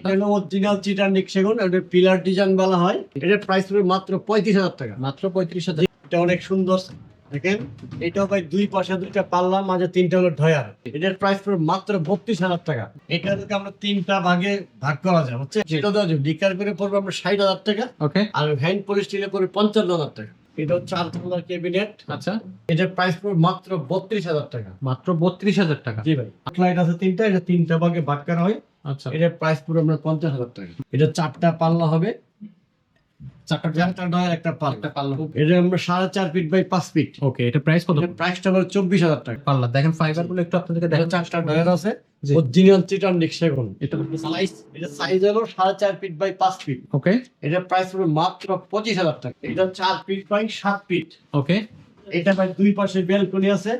এটা হলো অরিজিনাল চিটানিক সেগুন, এটা পিলার ডিজাইন বলা হয়। এটার প্রাইস পড়বে মাত্র 35,000 টাকা। মাত্র 35,000। এটা অনেক সুন্দর দেখেন, এটাও ভাই দুই পাশে দুইটা পাল্লা, মাঝে তিনটা হলো ঢয়ার। এটার প্রাইস পড়বে মাত্র 32,000 টাকা। এটা থেকে আমরা তিনটা ভাগে ভাগ করা যায়, হচ্ছে সেটা দেওয়া যাবে। ডিকার করে পড়বে আমরা 60,000 টাকা, ওকে। আর হ্যান্ড পলিশ স্টিলে পড়বে 55,000 টাকা। এটা হচ্ছে 4 তলার ক্যাবিনেট। আচ্ছা, এটার প্রাইস পড়বে মাত্র 32,000 টাকা। মাত্র 32,000 টাকা। জি ভাই, লাইট আছে তিনটা, এটা তিনটা ভাগে ভাগ করা হয়। আচ্ছা, এটার প্রাইস পুরো আমরা 50,000 টাকা। এটা চারটা পাল্লা হবে, চারটা ডয়ার একটা একটা পাল্লা। পাল্লা। এটা আমরা 4.5 ফিট বাই 5 ফিট। ওকে, এটা প্রাইস কত? এটার প্রাইসটা হলো 24,000 টাকা। পাল্লা দেখেন, ফাইবার গুলো একটু আপনাদেরকে এটা দেখেন। চারটা ডয়ার আছে, জি। অরিজিনাল চিটানিক সেগুন। এটা এটা সাইজ হলো 4.5 ফিট বাই 5 ফিট। ওকে, এটার প্রাইস হলো মাত্র 25,000 টাকা। এটা 4 ফিট বাই 7 ফিট। ওকে, এটা ভাই দুই পাশে ব্যালকনি আছে,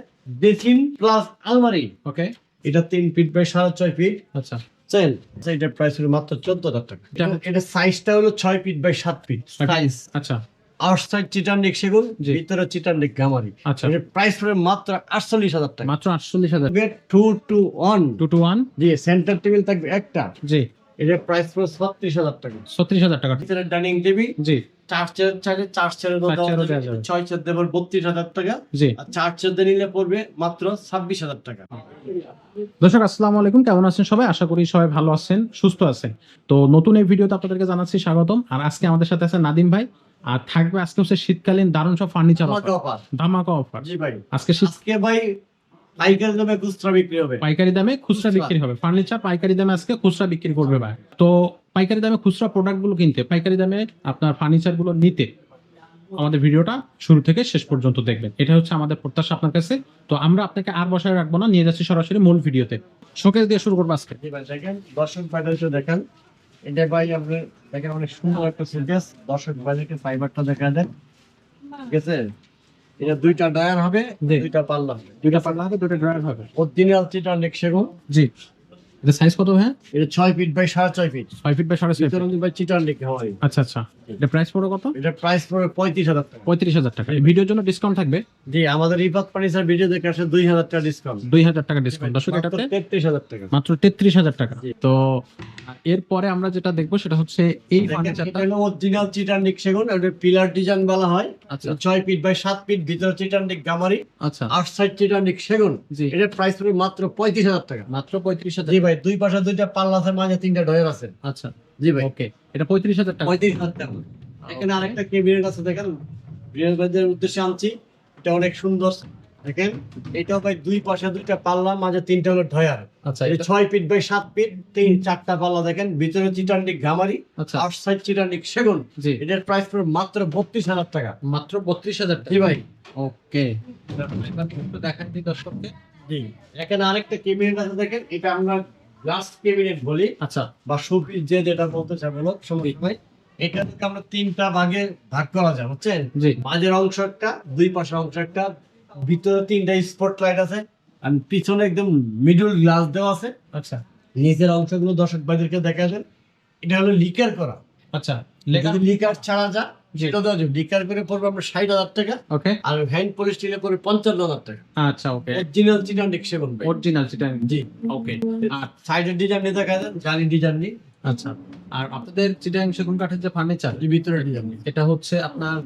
বেসিন প্লাস আলমারি। ওকে। এটা 3 ফিট বাই 6.5 ফিট। আচ্ছা, চেন, এটার প্রাইস হলো মাত্র 14,000 টাকা। এটা সাইজটা হলো 6 ফিট বাই 7 ফিট সাইজ। আচ্ছা, আউটসাইড চিটানিক সেগুন, জি। ভিতরে চিটানিক গামারি। আচ্ছা। এটার প্রাইস পড়বে মাত্র 48,000 টাকা। মাত্র 48,000। 2 to 1। 2 to 1। G, centre table থাকবে একটা। জি, এটার প্রাইস পড়বে 36,000 টাকা। 36,000 টাকা। ভিতরে ডাইনিং টেবিল, জি, 4 চেয়ার চাইলে 4 চেয়ারে চার চেয়ারও দেওয়া যাবে। 6 চেয়ার দেবো 32,000 টাকা। জি। আর 4 চেয়ার দিয়ে নিলে পড়বে মাত্র 26,000 টাকা। দর্শক আসসালামু আলাইকুম, কেমন আছেন সবাই? আশা করি সবাই ভালো আছেন, সুস্থ আছেন। তো নতুন এই ভিডিওতে আপনাদেরকে জানাচ্ছি স্বাগতম। আর আজকে আমাদের সাথে আছে নাদিম ভাই, আর থাকবে আজকে হচ্ছে শীতকালীন দারুণ সব ফার্নিচার আমাকে অফার। ধামাকা অফার। জি ভাই, আজকে আজকে ভাই পাইকারি দামে খুচরা বিক্রি হবে। পাইকারি দামে খুচরা খুচরা। বিক্রি হবে ফার্নিচার, পাইকারি দামে আজকে খুচরা বিক্রি করবে ভাই। তো পাইকারি দামে খুচরা প্রোডাক্ট গুলো কিনতে, পাইকারি দামে আপনার ফার্নিচার গুলো নিতে আমাদের ভিডিওটা শুরু থেকে শেষ পর্যন্ত দেখবেন, এটা হচ্ছে আমাদের প্রত্যাশা আপনার কাছে। তো আমরা আপনাকে আর বসায় রাখবো না, নিয়ে যাচ্ছি সরাসরি মূল ভিডিওতে। শোকেস দিয়ে শুরু করবো আজকে। জি ভাই, দেখেন দর্শক ভাইদেরকে দেখেন, এটা ভাই আপনি দেখেন অনেক সুন্দর একটা সুকেস। দর্শক ভাইদেরকে ফাইবারটা দেখা দেন, ঠিক আছে? এটা দুইটা ডায়ার হবে, জি। দুইটা পাল্লা হবে। দুইটা পাল্লা হবে, দুইটা ড্রয়ার হবে। অরিজিনাল চিটানিক সেগুন। জি, এটা সাইজ কত ভাই? এটা 6 feet by 6.5 feet. 6 feet by 6.5 feet. ভিতরে ভাই চিটানিক হয়। আচ্ছা আচ্ছা, এটা প্রাইস পড়বে কত? এটা প্রাইস পড়বে 35,000 টাকা। 35,000 টাকা। এই ভিডিওর জন্য ডিসকাউন্ট থাকবে জি, আমাদের রিফাত ফার্নিচার ভিডিও দেখে আসে 2,000 টাকা ডিসকাউন্ট। 2,000 টাকা ডিসকাউন্ট। দর্শক এটাতে 33,000 টাকা। মাত্র 33,000 টাকা। জি। তো এরপরে আমরা যেটা দেখবো সেটা হচ্ছে এই দেখেন, ফার্নিচারটা। এটা হলো অরিজিনাল চিটানিক সেগুন, এটা পিলার ডিজাইন বলা হয়। আচ্ছা 6 ফিট বাই 7 ফিট, ভিতরে চিটানিক গামারি, আচ্ছা, আউটসাইড চিটানিক সেগুন। জি। এটার প্রাইস পড়বে মাত্র 35,000 টাকা। মাত্র 35,000। জি ভাই, দুই পাশে দুইটা পাল্লা আছে, মাঝে তিনটা ডয়ার আছে। আচ্ছা, জি ভাই, ওকে, এটা 35,000 টাকা। 35,000 টাকা। এখানে আরেকটা কেবিনেট আছে, দেখেন বিয়ের ভাইদের উদ্দেশ্যে আনছি। এটা অনেক সুন্দর দেখেন, এটাও ভাই দুই পাশে দুইটা পাল্লা, মাঝে তিনটা হলো ডয়ার। আচ্ছা, এটা এটা 6 ফিট বাই 7 ফিট, চারটা পাল্লা দেখেন, ভিতরে চিটানিক গামারি, আচ্ছা, আউটসাইড চিটানিক সেগুন। জি। এটার প্রাইস পড়বে মাত্র 32,000 টাকা। মাত্র 32,000 টাকা। জি ভাই, ওকে, একটু দেখান দিই দর্শককে। জি। এখানে আরেকটা কেবিনেট আছে দেখেন, এটা আমরা গ্লাস কেবিনেট বলি আচ্ছা, বা শোপিস যেটা বলতে চাই বলো সময় ভাই। এটা থেকে আমরা তিনটা ভাগে ভাগ করা যায়, বুঝছেন? জি। মাঝের অংশ একটা, দুই পাশের অংশ একটা, ভিতরে তিনটা স্পট লাইট আছে, আর পিছনে একদম মিডল গ্লাস দেওয়া আছে। আচ্ছা, নিচের অংশগুলো দর্শক ভাইদেরকে দেখা দেন। এটা হলো লিকার করা। আচ্ছা, লেখা। যদি লিকার ছাড়া যা জি। সেটা দেওয়া যাবে। লিকার করে পড়বে আমরা 60,000 টাকা, ওকে, আর হ্যান্ড পলিশ স্টিলে পড়বে 55,000 টাকা। আচ্ছা, ওকে, অরিজিনাল চিটানিক সেগুন ভাই। অরিজিনাল সেটা। জি। ওকে, আর সাইডের ডিজাইন নিয়ে দেখা দেন, জালি ডিজাইন নিয়ে, আচ্ছা, আর আপনাদের চিটাং সেগুন কাঠের যে ফার্নিচার, ভিতরে ডিজাইন নিয়ে এটা হচ্ছে আপনার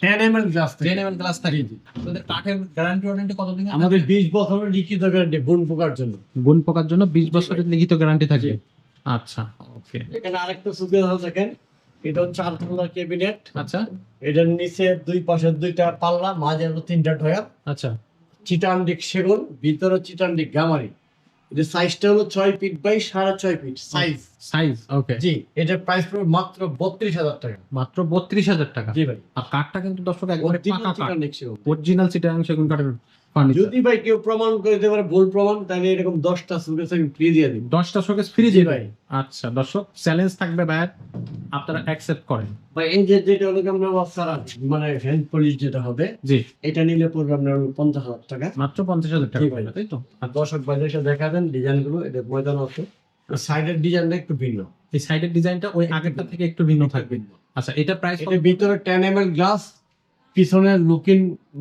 10 ml গ্লাস থেকে। 10 mm গ্লাস থাকে। আপনাদের কাঠের গ্যারান্টি ওয়ারেন্টি কতদিন? আমাদের 20 বছরের লিখিত গ্যারান্টি গুণ পোকার জন্য। গুণ পোকার জন্য 20 বছরের লিখিত গ্যারান্টি থাকে। জি। আচ্ছা, ওকে, এখানে আরেকটা সুবিধা আছে দেখেন, এটা হচ্ছে 4 তলার ক্যাবিনেট। আচ্ছা, এটার নিচে দুই পাশে দুইটা পাল্লা, মাঝে হলো তিনটা ডয়ার। আচ্ছা, চিটান্ডিক সেগুন, ভিতরে চিটান্ডিক গামারি। এটা সাইজটা হলো 6 feet by 6.5 feet size. Size, okay. জি, এটার প্রাইস পড়বে মাত্র 32,000 টাকা। মাত্র 32,000 টাকা। জি ভাই, আর কাঠটা কিন্তু দর্শক একবারে অরিজিনাল পাকা কাঠ, চিটান্ডিক সেগুন। অরিজিনাল চিটাং সেগুন কাঠের ফার্নিচার। যদি ভাই কেউ প্রমাণ করে দিতে পারে ভুল প্রমাণ, তাহলে এরকম 10টা সুকেস আমি ফ্রি দিয়ে দিই। 10টা শোকেস ফ্রি জি দিবে ভাই। আচ্ছা দর্শক, চ্যালেঞ্জ থাকবে ভাই, আপনারা অ্যাকসেপ্ট করেন। ভাই এই যেটা হলো আমরা সারা মানে হ্যান্ড পলিশ যেটা হবে, জি, এটা নিলে পড়বে আপনার 50,000 টাকা। মাত্র 50,000 টাকা জি ভাই। পড়বে, তাই তো? আর দর্শক ভাইদের সাথে দেখা দেন ডিজাইন গুলো, এটা ময়দান আছে, সাইডের ডিজাইনটা একটু ভিন্ন। এই সাইডের ডিজাইনটা ওই আগেরটা থেকে একটু ভিন্ন থাকবে। আচ্ছা, এটা প্রাইস এটা ভিতরে 10 ml গ্লাস, পিছনে লুকিং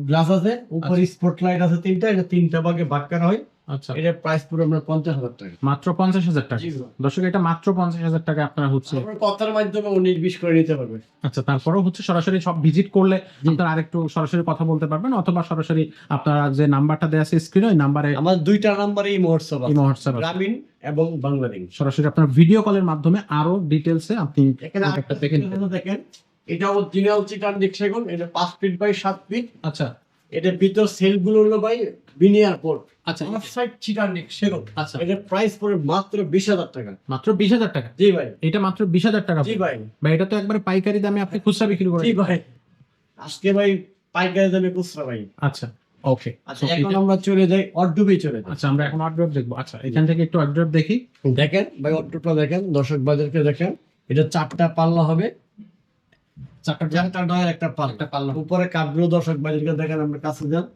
গ্লাস আছে, উপরে স্পটলাইট আছে তিনটা। এটা তিনটা ভাগে ভাগ করা হয়। আচ্ছা, এটার প্রাইস পুরো আমরা 50,000 টাকা। মাত্র 50,000 টাকা। জি। দর্শক এটা মাত্র 50,000 টাকা আপনারা হচ্ছে। আপনার কথার মাধ্যমে 19-20 করে নিতে পারবে। আচ্ছা, তারপরেও হচ্ছে সরাসরি সব ভিজিট করলে আপনারা আরেকটু সরাসরি কথা বলতে পারবেন, অথবা সরাসরি আপনারা যে নাম্বারটা দেওয়া আছে স্ক্রিনে, ওই নাম্বারে আমার 2টা নাম্বারে এই হোয়াটসঅ্যাপ আছে, হোয়াটসঅ্যাপ আছে। গ্রামীণ এবং বাংলাদেশ। সরাসরি আপনার ভিডিও কলের মাধ্যমে আরো ডিটেলসে আপনি এখানে প্রোডাক্টটা দেখেন। দেখেন, এটা অরিজিনাল চিটান সেগুন, এটা 5 ফিট বাই 7 ফিট। আচ্ছা এটার ভিতর সেল গুলো হলো ভাই বিনিয়ার পোর্ট। আচ্ছা অফসাইড চিটান সেগুন। আচ্ছা, এটার প্রাইস পড়ে মাত্র 20,000 টাকা। মাত্র 20,000 টাকা। জি ভাই, এটা মাত্র 20,000 টাকা। জি ভাই, ভাই এটা তো একবারে পাইকারি দামে আপনি খুচরা বিক্রি করেন। জি ভাই, আজকে ভাই পাইকারি দামে খুচরা ভাই। আচ্ছা ওকে। আচ্ছা, এখন আমরা চলে যাই অর্ডুবে চলে যাই। আচ্ছা, আমরা এখন অর্ডার দেখবো। আচ্ছা, এখান থেকে একটু অর্ডার দেখি। দেখেন ভাই, অর্ডুটা দেখেন, দর্শক বাজারকে দেখেন। এটা 4টা পাল্লা হবে, 4টা ডয়ের একটা পাল্লা। উপরে কাঠগুলো দর্শক বাজারকে দেখেন, আমরা কাছে যান,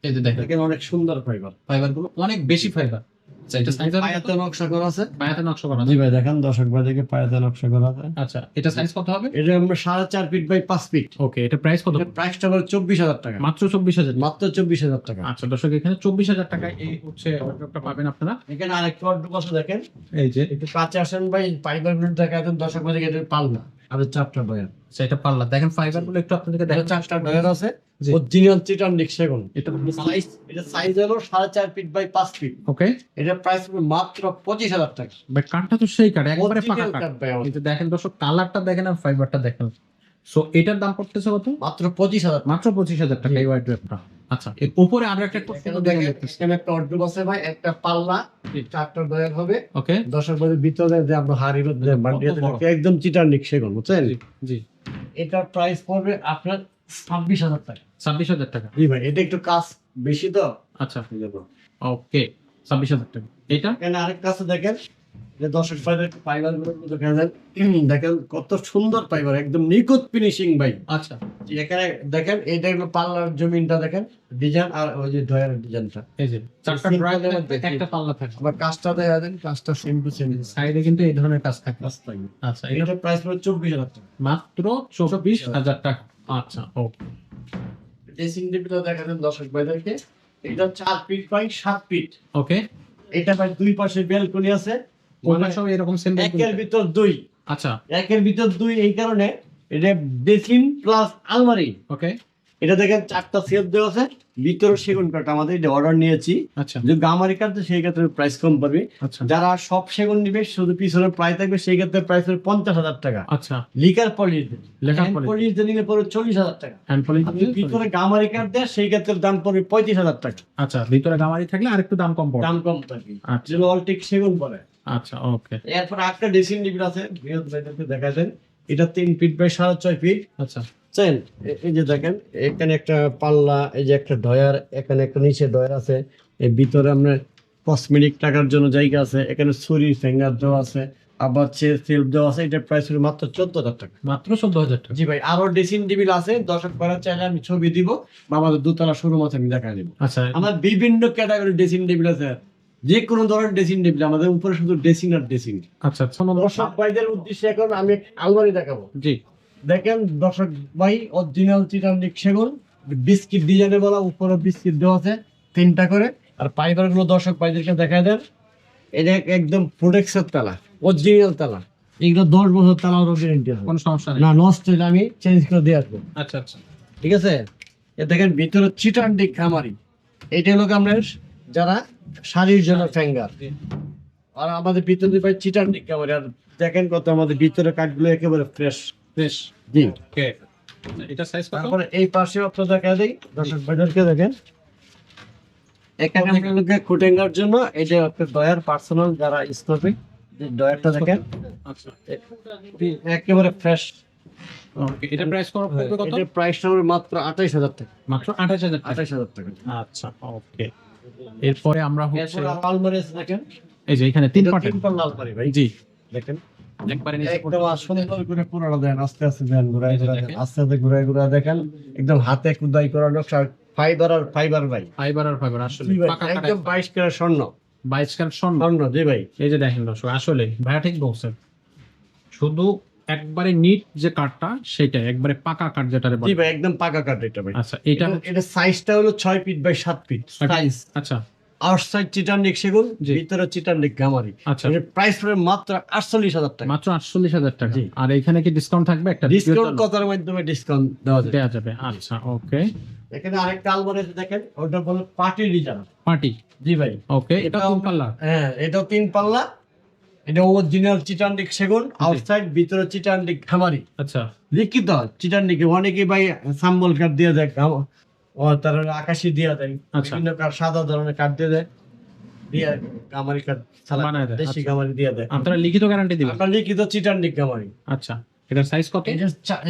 এই যে দেখেন দেখেন অনেক সুন্দর ফাইবার। ফাইবার গুলো অনেক বেশি ফাইবার। আচ্ছা, এটা সাইজ পায়াতে নকশা করা আছে। পায়াতে নকশা করা। জি ভাই, দেখেন দর্শক বাজারকে পায়াতে নকশা করা আছে। আচ্ছা, এটা সাইজ কত হবে? এটা আমরা 4.5 ফিট বাই 5 ফিট। ওকে, এটা প্রাইস কত? এটার প্রাইসটা হলো 24,000 টাকা। মাত্র 24,000। মাত্র 24,000 টাকা। আচ্ছা দর্শক, এখানে 24,000 টাকায় এই হচ্ছে অর্ডারটা পাবেন আপনারা। এখানে আরেকটা অর্ডার আছে দেখেন, এই যে একটু কাছে আসেন ভাই, ফাইবার গুলো দেখা দেন দর্শক বাজারকে। এটা পাল্লা আর 4টা ডয়ার। আচ্ছা, এটা পাল্লা দেখেন, ফাইবার গুলো একটু আপনাদেরকে এটা দেখেন। 4টা ডয়ার আছে, জি। অরিজিনাল চিটান সেগুন। এটা সাইজ, এটা সাইজ হলো 4.5 ফিট বাই 5 ফিট। ওকে। এটার প্রাইস হবে মাত্র 25,000 টাকা। বাট কাঠটা তো সেই কাঠ, একবারে পাকা Original কাঠ। কাঠ ভাই আমার। এই যে দেখেন দর্শক, কালারটা দেখেন আর ফাইবারটা দেখেন। সো এটার দাম পড়তেছে কত? মাত্র 25,000 মাত্র 25,000 টাকা এই ওয়াইড রেপটা। আচ্ছা, এর উপরে আরো একটা এখানে একটা অর্ডার আছে ভাই, একটা পাল্লা 4টা ডয়ার হবে। ওকে। দর্শক বাজার ভিতরে যে আমরা হাড়ির মধ্যে বান্ডিতে বড়? একদম চিটান সেগুন, বুঝছেন? জি, এটার প্রাইস পড়বে আপনার 26,000 টাকা। 26,000 টাকা। জি ভাই, এটা একটু কাজ বেশি তো। আচ্ছা ওকে, 26,000 টাকা। এটা এখানে আরেকটা আছে দেখেন, যে দর্শক বাজার ফাইবার গুলো দেখেন, দেখেন কত সুন্দর ফাইবার, একদম নিখুঁত ফিনিশিং ভাই। আচ্ছা, এখানে দেখেন, এইটা হলো পাল্লার জমিনটা দেখেন, ডিজাইন, আর ওই যে ডয়ারের ডিজাইনটা। এই যে চারটা Simple ড্রয়ার এর মধ্যে। একটা পাল্লা থাকে। আবার কাজটা দেখা দেন, কাজটা সেম টু সেম সাইডে কিন্তু এই ধরনের কাজ থাকে। কাজ থাকবে। আচ্ছা, এটা এটার প্রাইস পড়বে 24,000 টাকা। মাত্র 24,000 টাকা। আচ্ছা ওকে। ড্রেসিং টেবিলটা দেখা দেন দর্শক বাজারকে, এটা 4 ফিট বাই 7 ফিট। ওকে, এটা ভাই দুই পাশে ব্যালকনি আছে, ওগুলো সব এরকম সেম। একের ভিতর দুই। আচ্ছা একের ভিতর দুই, এই কারণে এটা বেসিন প্লাস আলমারি। ওকে। এটা দেখেন 4টা সেলফ দেওয়া আছে, ভিতরে সেগুন কাঠ। আমাদের এটা অর্ডার নিয়েছি, আচ্ছা যদি গামারি কাঠ সেই ক্ষেত্রে প্রাইস কম পড়বে। আচ্ছা যারা সব সেগুন নিবে, শুধু পিছনে প্রাইস থাকবে, সেই ক্ষেত্রে প্রাইস হবে 50,000 টাকা। আচ্ছা। লিকার পলিশ, লেখার হ্যান্ড পলিশ। পলিশ নিলে পড়বে 40,000 টাকা। Hand polish. আপনি ভিতরে গামারি কাঠ দেয়, সেই ক্ষেত্রে দাম পড়বে 35,000 টাকা। আচ্ছা, ভিতরে গামারি থাকলে আরেকটু দাম কম পড়ে। দাম কম থাকবে, আচ্ছা। যেগুলো অলটিক সেগুন পড়ে। আচ্ছা ওকে। এরপর একটা ড্রেসিং টেবিল আছে, বৃহৎ ভাইদেরকে দেখা দেন। এটা 3 ফিট বাই 6.5 ফিট। আচ্ছা চেন, এই যে দেখেন, এখানে একটা পাল্লা, এই যে একটা ডয়ার, এখানে একটা নিচে ডয়ার আছে। এর ভিতরে আপনার কসমেটিক টাকার জন্য জায়গা আছে। এখানে ছুরি ফিঙ্গার দেওয়া আছে, আবার সেলফ দেওয়া আছে। এটার প্রাইস হলো মাত্র 14,000 টাকা। মাত্র 14,000 টাকা। জি ভাই, আরো ড্রেসিং টেবিল আছে, দর্শক করার চাইলে আমি ছবি দিব বা আমাদের দোতলা শোরুম আছে, আমি দেখা দিব। আচ্ছা আমার বিভিন্ন ক্যাটাগরি ড্রেসিং টেবিল আছে, যে কোনো ধরনের ড্রেসিং টেবিল। আমাদের উপরে শুধু ড্রেসিং আর ড্রেসিং। আচ্ছা আচ্ছা। দর্শক ভাইদের উদ্দেশ্যে এখন আমি আলমারি দেখাবো। জি, দেখেন দর্শক ভাই, অরিজিনাল চিটান সেগুন, বিস্কিট ডিজাইনে বলা, উপরে বিস্কিট দেওয়া আছে 3টা করে। আর ফাইবার গুলো দর্শক ভাইদেরকে দেখায় দেন, এটা একদম প্রোটেক্সের তালা, অরিজিনাল তালা। এগুলো 10 বছর তালার গ্যারান্টি আছে, কোনো সমস্যা নেই। না নষ্ট হলে আমি চেঞ্জ করে দিয়ে আসবো। আচ্ছা আচ্ছা। ঠিক আছে, এ দেখেন ভিতরে চিটান খামারি। এটা হলো আপনার যারা শাড়ির জন্য ফ্যাঙ্গার। আর আমাদের ভিতরে ভাই চিটান খামারি। আর দেখেন কত আমাদের ভিতরে কাঠগুলো একেবারে ফ্রেশ বেশ। জি। ওকে, এটা সাইজ কত? তারপরে এই পাশে আপনার দেখা দেই, দর্শক বাজারকে দেখেন। এখানে আমরা লোকে কুটেঙ্গার জন্য এই যে আপনার ডয়ার পার্সোনাল যারা ইউজ করবে, যে ডয়ারটা দেখেন আচ্ছা একেবারে ফ্রেশ। ওকে, এটা প্রাইস পড়বে কত? এটার প্রাইসটা হবে মাত্র 28,000 টাকা। মাত্র 28,000 টাকা। 28,000 টাকা। আচ্ছা ওকে। এরপরে আমরা হচ্ছে এরপর আলমারি আছে দেখেন, এই যে এখানে 3 এটা পার্টের। 3 পাল্লা আলমারি ভাই। জি, দেখেন একবারে নিচে একদম সুন্দর করে পুরোটা দেন, আস্তে আস্তে দেন, ঘুরাই ঘুরাই দেন, দেখেন। আস্তে আস্তে ঘুরাই ঘুরাই দেখেন। একদম হাতে কুদাই করা নকশা, ফাইবার আর ফাইবার ভাই। ফাইবার আর ফাইবার আসলে জি ভাই, পাকা কাঠ। একদম 22 ক্যারেট স্বর্ণ। 22 ক্যারেট স্বর্ণ। স্বর্ণ, জি ভাই। এই যে দেখেন দর্শক, আসলে ভাইয়া ঠিক বলছেন, শুধু একবারে নিট যে কাঠটা সেটা একবারে পাকা কাঠ যেটারে জি বলে। ভাই, একদম পাকা কাঠ এটা ভাই। আচ্ছা, এটা এটা সাইজটা হলো 6 ফিট বাই 7 ফিট সাইজ। আচ্ছা আউটসাইড চিটান্ডিক সেগুন, জি। ভিতরে চিটান্ডিক গামারি। আচ্ছা এর প্রাইস পড়বে মাত্র 48,000 টাকা। মাত্র 48,000 টাকা। জি। আর এখানে কি ডিসকাউন্ট থাকবে? একটা ডিসকাউন্ট কতার মাধ্যমে ডিসকাউন্ট দেওয়া যাবে। দেওয়া যাবে। আচ্ছা ওকে। এখানে আরেকটা আলমারি আছে দেখেন, ওটা বলে পার্টি ডিজাইন। পার্টি। জি ভাই। ওকে, এটা তিন পাল্লা। হ্যাঁ, এটাও 3 পাল্লা। এটা অরিজিনাল চিটান্ডিক সেগুন, আউটসাইড ভিতরে চিটান্ডিক গামারি। আচ্ছা লিখিত চিটান্ডিকে অনেকে ভাই সাম্বল কাঠ দিয়ে দেয়, ও তার আকাশি দিয়ে দেয়, আচ্ছা। বিভিন্ন কাঠ, সাদা ধরনের কাঠ দিয়ে দেয়, দিয়ে গামারি কাঠ সালা বানায় দেয়। দেশি আচ্ছা। গামারি দিয়ে দেয়। আপনারা লিখিত গ্যারান্টি দিবেন? আমরা লিখিত চিটান্ডিক গামারি। আচ্ছা, এটার সাইজ কত? এই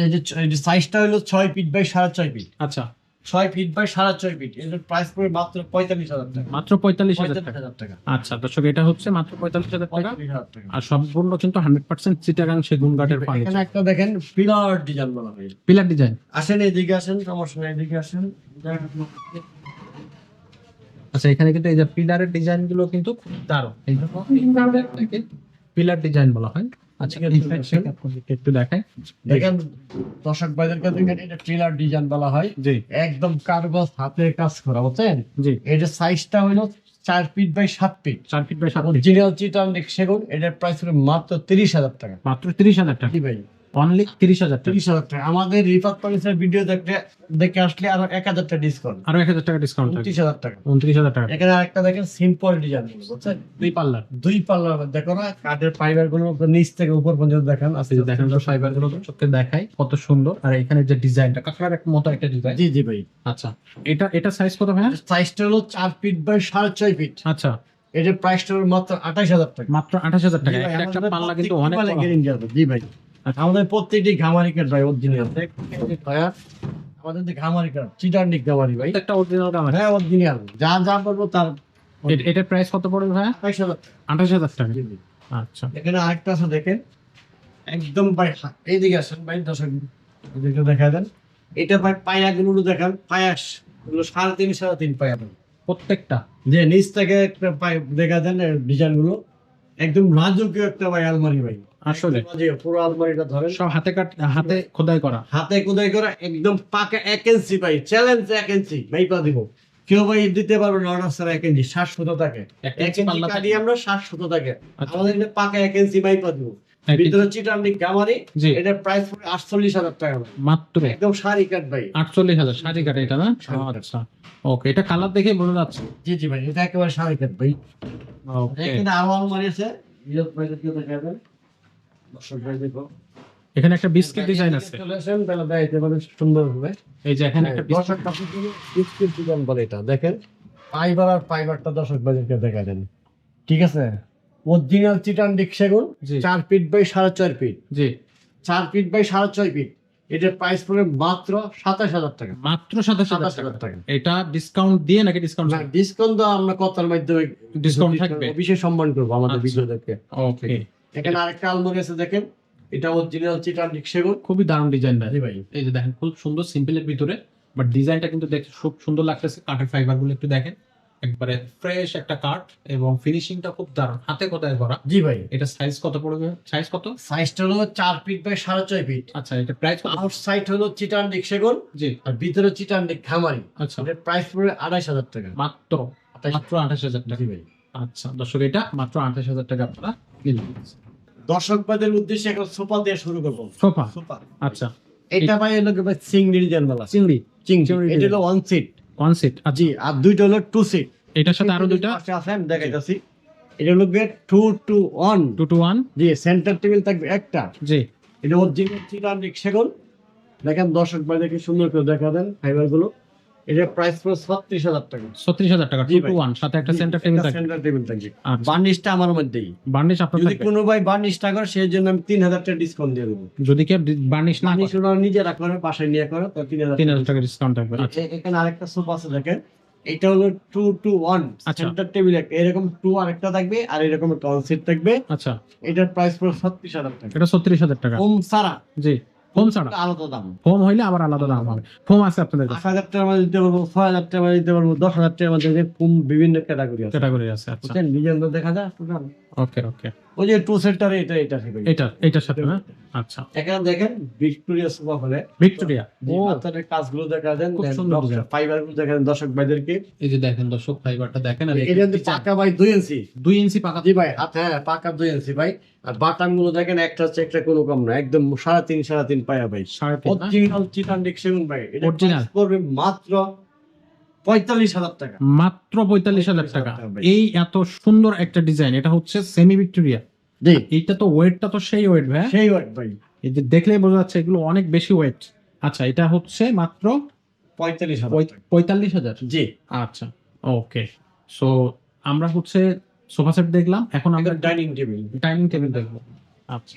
যে সাইজটা হলো 6 ফিট বাই 6.5 ফিট। আচ্ছা 6 ফিট বাই 6.5 ফিট। এটার প্রাইস পড়বে মাত্র 45,000 টাকা। মাত্র 45,000 টাকা। 45,000 টাকা। আচ্ছা দর্শক, এটা হচ্ছে মাত্র 45,000 টাকা। 45,000 টাকা। আর সম্পূর্ণ কিন্তু 100% চিটাগাং সেগুন কাঠের এখানে ফার্নিচার। একটা দেখেন পিলার ডিজাইন বলা হয়। Pillar design. আসেন এদিকে আসেন, সমস্যা নাই, এদিকে আসেন। আচ্ছা, এখানে কিন্তু এই যে পিলারের ডিজাইন গুলো কিন্তু খুব দারুণ। এই জন্য এটাকে পিলার ডিজাইন বলা হয়। আচ্ছা, এই সাইড থেকে আপনাদেরকে একটু দেখাই। দেখেন দর্শক ভাইদেরকে দেখেন, এটা পিলার ডিজাইন বলা হয়। জি একদম কারুকাজ হাতের কাজ করা, বুঝছেন? জি। এটা সাইজটা হলো 4 feet by 7 feet. 4 feet by 7 feet. Original চিটান্ডিক সেগুন। এটার প্রাইস হলো মাত্র 30,000 টাকা। মাত্র 30,000 টাকা। জি ভাই, অনলি 30,000 টাকা। 30,000 টাকা। আমাদের রিফাত ফার্নিচার ভিডিও দেখে আসলে আরো 1,000 টাকা ডিসকাউন্ট, আরো 1,000 টাকা ডিসকাউন্ট থাকবে। 29,000 টাকা। 29,000 টাকা। এখানে আরেকটা দেখেন সিম্পল ডিজাইন, বুঝছেন? দুই পাল্লার। দুই পাল্লার মধ্যে দেখো না, কাঠের ফাইবার গুলো নিচ থেকে উপর পর্যন্ত দেখেন। এই যে দেখেন, ফাইবার গুলো দর্শককে দেখাই কত সুন্দর। আর এখানে যে ডিজাইনটা কাঁকড়ার একটা মতো একটা ডিজাইন। জি জি ভাই। আচ্ছা, এটা সাইজ কত ভাইয়া? সাইজটা হলো 4 ফিট বাই 6.5 ফিট। আচ্ছা, এটার প্রাইসটা হলো মাত্র 28,000 টাকা। মাত্র 28,000 টাকা। জি ভাই, একটা আমাদের পাল্লা কিন্তু প্রত্যেকটি অনেক পাল্লা বড়। guarantee আছে। জি ভাই, আচ্ছা। আমাদের প্রত্যেকটি ঘামারি কাঠ ভাই অরিজিনাল। আমাদের যে ঘামারি কাঠ চিটান্ডিক ঘামারি ভাই। একটা অরিজিনাল কামার। হ্যাঁ অরিজিনাল, যা যা করবো তার। এটার প্রাইস কত পড়বে ভাইয়া? 28,000 টাকা। 28,000 টাকা। জি ভাই। আচ্ছা এখানে আরেকটা আছে দেখেন, একদম ভাই এইদিকে আসেন ভাই, দর্শক এদিকে দেখা দেন। এটা ভাই পায়া গুলো দেখান, পায়াস এগুলো 3.5 3.5 পায়া পাবেন। প্রত্যেকটা। যে নিচ থেকে একটা পাই দেখা দেন ডিজাইন গুলো, একদম রাজকীয় একটা ভাই আলমারি ভাই। আসলে একদম যে পুরো আলমারিটা ধরেন, সব হাতে খোদাই করা। হাতে খোদাই করা, একদম পাকা 1 ইঞ্চি ভাই, চ্যালেঞ্জ 1 ইঞ্চি মাইপা দিব। কেউ ভাই দিতে পারবে না অর্ডার ছাড়া 1 ইঞ্চি 700 টাকা। 1 1 ইঞ্চি ইঞ্চি পাল্লা কাটি আমরা 700 টাকা। আচ্ছা। আমাদের এখানে পাকা 1 ইঞ্চি মাইপা দিব। এক ভিতরে চিটান্ডিক গামারি। জি। এটার প্রাইস পড়ে 48,000 টাকা ভাই। মাত্র একদম শাড়ি কাট ভাই। 48,000 শাড়ি কাটে এটা না? শাড়ি কাট। আচ্ছা ওকে, এটা কালার দেখে বোঝা যাচ্ছে। জি জি ভাই, এটা একেবারে শাড়ি কাট ভাই। ওকে, এখানে আরো আলমারি আছে, ইয়ে প্রাইসে কি দেখাবেন? দর্শক ভাই দেখো। এখানে একটা বিস্কিট ডিজাইন আছে। চলে আসেন, তাহলে দেখাইতে পারেন সুন্দর হবে। এই যে এখানে একটা দর্শক বিস্কিট ডিজাইন বলে এটা দেখেন। ফাইবার আর ফাইবারটা দর্শক ভাইদেরকে দেখা দেন, ঠিক আছে? অরিজিনাল চিটান্ডিক সেগুন, জি। 4 ফিট বাই 4.5 ফিট। জি 4 ফিট বাই 4.5 ফিট। এটার প্রাইস পড়বে মাত্র 27,000 টাকা। মাত্র 27,000 27,000 টাকা। টাকা। এটা ডিসকাউন্ট দিয়ে নাকি ডিসকাউন্ট? না, ডিসকাউন্ট তো আমরা কথার মাধ্যমে ডিসকাউন্ট থাকবে। বিশেষ সম্মান করবো আমাদের আচ্ছা। ভিডিওদেরকে। ওকে, এখানে আরেকটা আলমারি আছে দেখেন, এটা অরিজিনাল চিটান্ডিক সেগুন। খুবই দারুণ ডিজাইন ভাই। জি ভাই। এই যে দেখেন, খুব সুন্দর সিম্পলের ভিতরে, বাট ডিজাইনটা কিন্তু দেখতে খুব সুন্দর লাগতেছে। কাঠের ফাইবার গুলো একটু দেখেন, একবারে ফ্রেশ একটা কাঠ, এবং ফিনিশিংটা খুব দারুণ, হাতে খোদাই করা। জি ভাই। এটা সাইজ কত পড়বে? সাইজ কত? সাইজটা হলো 4 ফিট বাই 4.5 ফিট। আচ্ছা, এটা প্রাইস কত? আউটসাইড হলো চিটান্ডিক সেগুন, জি আর ভিতরে চিটান্ডিক খামারি। আচ্ছা, এটার প্রাইস পড়বে 28,000 টাকা। মাত্র 28,000 টাকা। জি ভাই। আচ্ছা দর্শক, এটা মাত্র 28,000 টাকা আপনারা নিলেন। দর্শক ভাইদের উদ্দেশ্যে এখন সোফা দিয়ে শুরু করবো। সোফা। সোফা। আচ্ছা, এটা ভাই হলো ভাই চিংড়ি ডিজাইন বলা। চিংড়ি চিংড়ি। এটা হলো 1 সিট। 1 সিট। জি, আর দুইটা হলো 2 সিট। এটার সাথে আরো দুইটা পাশে আছে, আমি দেখাইতাছি। এটা হলো 2 to 1। 2 to 1। G, centre table থাকবে একটা। জি এটা অরিজিনাল চিটান্ডিক সেগুন। দেখেন দর্শক ভাইদেরকে সুন্দর করে দেখা দেন ফাইবার গুলো। এটার প্রাইস পড়বে 36,000 টাকা। 36,000 টাকা। জি 2 to ভাই। 1, সাথে একটা সেন্টার টেবিল থাকে। সেন্টার টেবিল থাকবে। আচ্ছা। বার্নিশটা আমার মধ্যেই। বার্নিশ আপনার যদি থাকবে। কোনো ভাই বার্নিশটা করে, সেই জন্য আমি 3,000 টাকা ডিসকাউন্ট দিয়ে দেবো। যদি কেউ বার্নিশ না বার্নিশ করে, ওরা নিজেরা করে, বাসায় নিয়ে করে, তো 3,000 3,000 টাকা ডিসকাউন্ট থাকবে। আচ্ছা এখানে আরেকটা সোফা আছে দেখেন, এটা হলো 2 to 1 আচ্ছা। Centre table. এরকম 2 আরেকটা থাকবে, আর এরকম একটা অন সিট থাকবে। আচ্ছা, এটার প্রাইস পড়বে 36,000 টাকা। এটা 36,000 টাকা। হোম সারা জি, হোম ছাড়া। আলাদা দাম। হোম হইলে আবার আলাদা দাম হবে। হোম আছে আপনাদের কাছে? 8,000 টাকার মধ্যে দিতে পারবো, 6,000 টাকার মধ্যে দিতে পারবো, 10,000 টাকার মধ্যে, বিভিন্ন ক্যাটাগরি আছে। ক্যাটাগরি আছে। আচ্ছা বুঝছেন? নিজের মধ্যে দেখা যায় টোটাল ওকে ওকে, ওই যে টু সেন্টার এটা ঠিক ভাই। এটার সাথে না? আচ্ছা, এখানে দেখেন ভিক্টোরিয়া সোফা বলে ভিক্টোরিয়া। ও, হাতের কাজগুলো দেখা দেন, খুব সুন্দর design। ফাইবার গুলো দেখা দেন দর্শক ভাইদেরকে। এই যে দেখেন দর্শক, ফাইবারটা দেখেন, আর এটা কিন্তু পাকা ভাই 2 ইঞ্চি। 2 ইঞ্চি পাকা। জি ভাই, হাত হ্যাঁ পাকা 2 ইঞ্চি ভাই। আর বাটাম গুলো দেখেন একটা হচ্ছে একটা কোনো কম না, একদম 3.5 পায়া ভাই। 3.5 না? অরিজিনাল চিটান ডিকশন ভাই। এটা Original। price পড়বে মাত্র 45,000 টাকা। মাত্র 45,000 টাকা। 45,000 ভাই। এই এত সুন্দর একটা ডিজাইন, এটা হচ্ছে সেমি ভিক্টোরিয়া। জি, এইটা তো ওয়েটটা তো সেই ওয়েট ভাই। সেই ওয়াট ভাই। এই যে দেখলেই বোঝা যাচ্ছে এগুলো অনেক বেশি ওয়েট। আচ্ছা, এটা হচ্ছে মাত্র 45,000 টাকা। 45,000। জি, আচ্ছা, ওকে। সো আমরা হচ্ছে সোফা সেট দেখলাম, এখন আমরা ডাইনিং টেবিল। ডাইনিং টেবিল দেখবো। আচ্ছা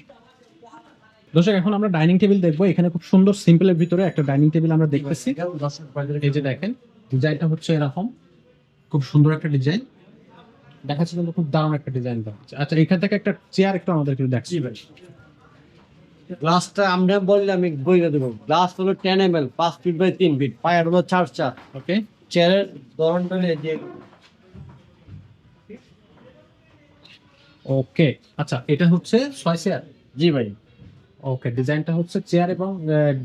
দর্শক, এখন আমরা ডাইনিং টেবিল দেখবো। এখানে খুব সুন্দর সিম্পলের ভিতরে একটা ডাইনিং টেবিল আমরা দেখতেছি। দর্শক ভাইদেরকে এই যে দেখেন, ডিজাইনটা হচ্ছে এরকম, খুব সুন্দর একটা ডিজাইন দেখাচ্ছে, কিন্তু খুব দারুণ একটা ডিজাইন দেখাচ্ছে। আচ্ছা, এখান থেকে একটা চেয়ার একটু আমাদের একটু দেখছি। জি ভাই। গ্লাসটা আমরা বললে আমি বইলে দেবো। গ্লাস হলো 10 ml, 5 ফিট বাই 3 ফিট, পায়ার হলো 4 ওকে চেয়ারের ধরনটা যে। ওকে, আচ্ছা এটা হচ্ছে 6 চেয়ার। জি ভাই, ওকে, ডিজাইনটা হচ্ছে চেয়ার এবং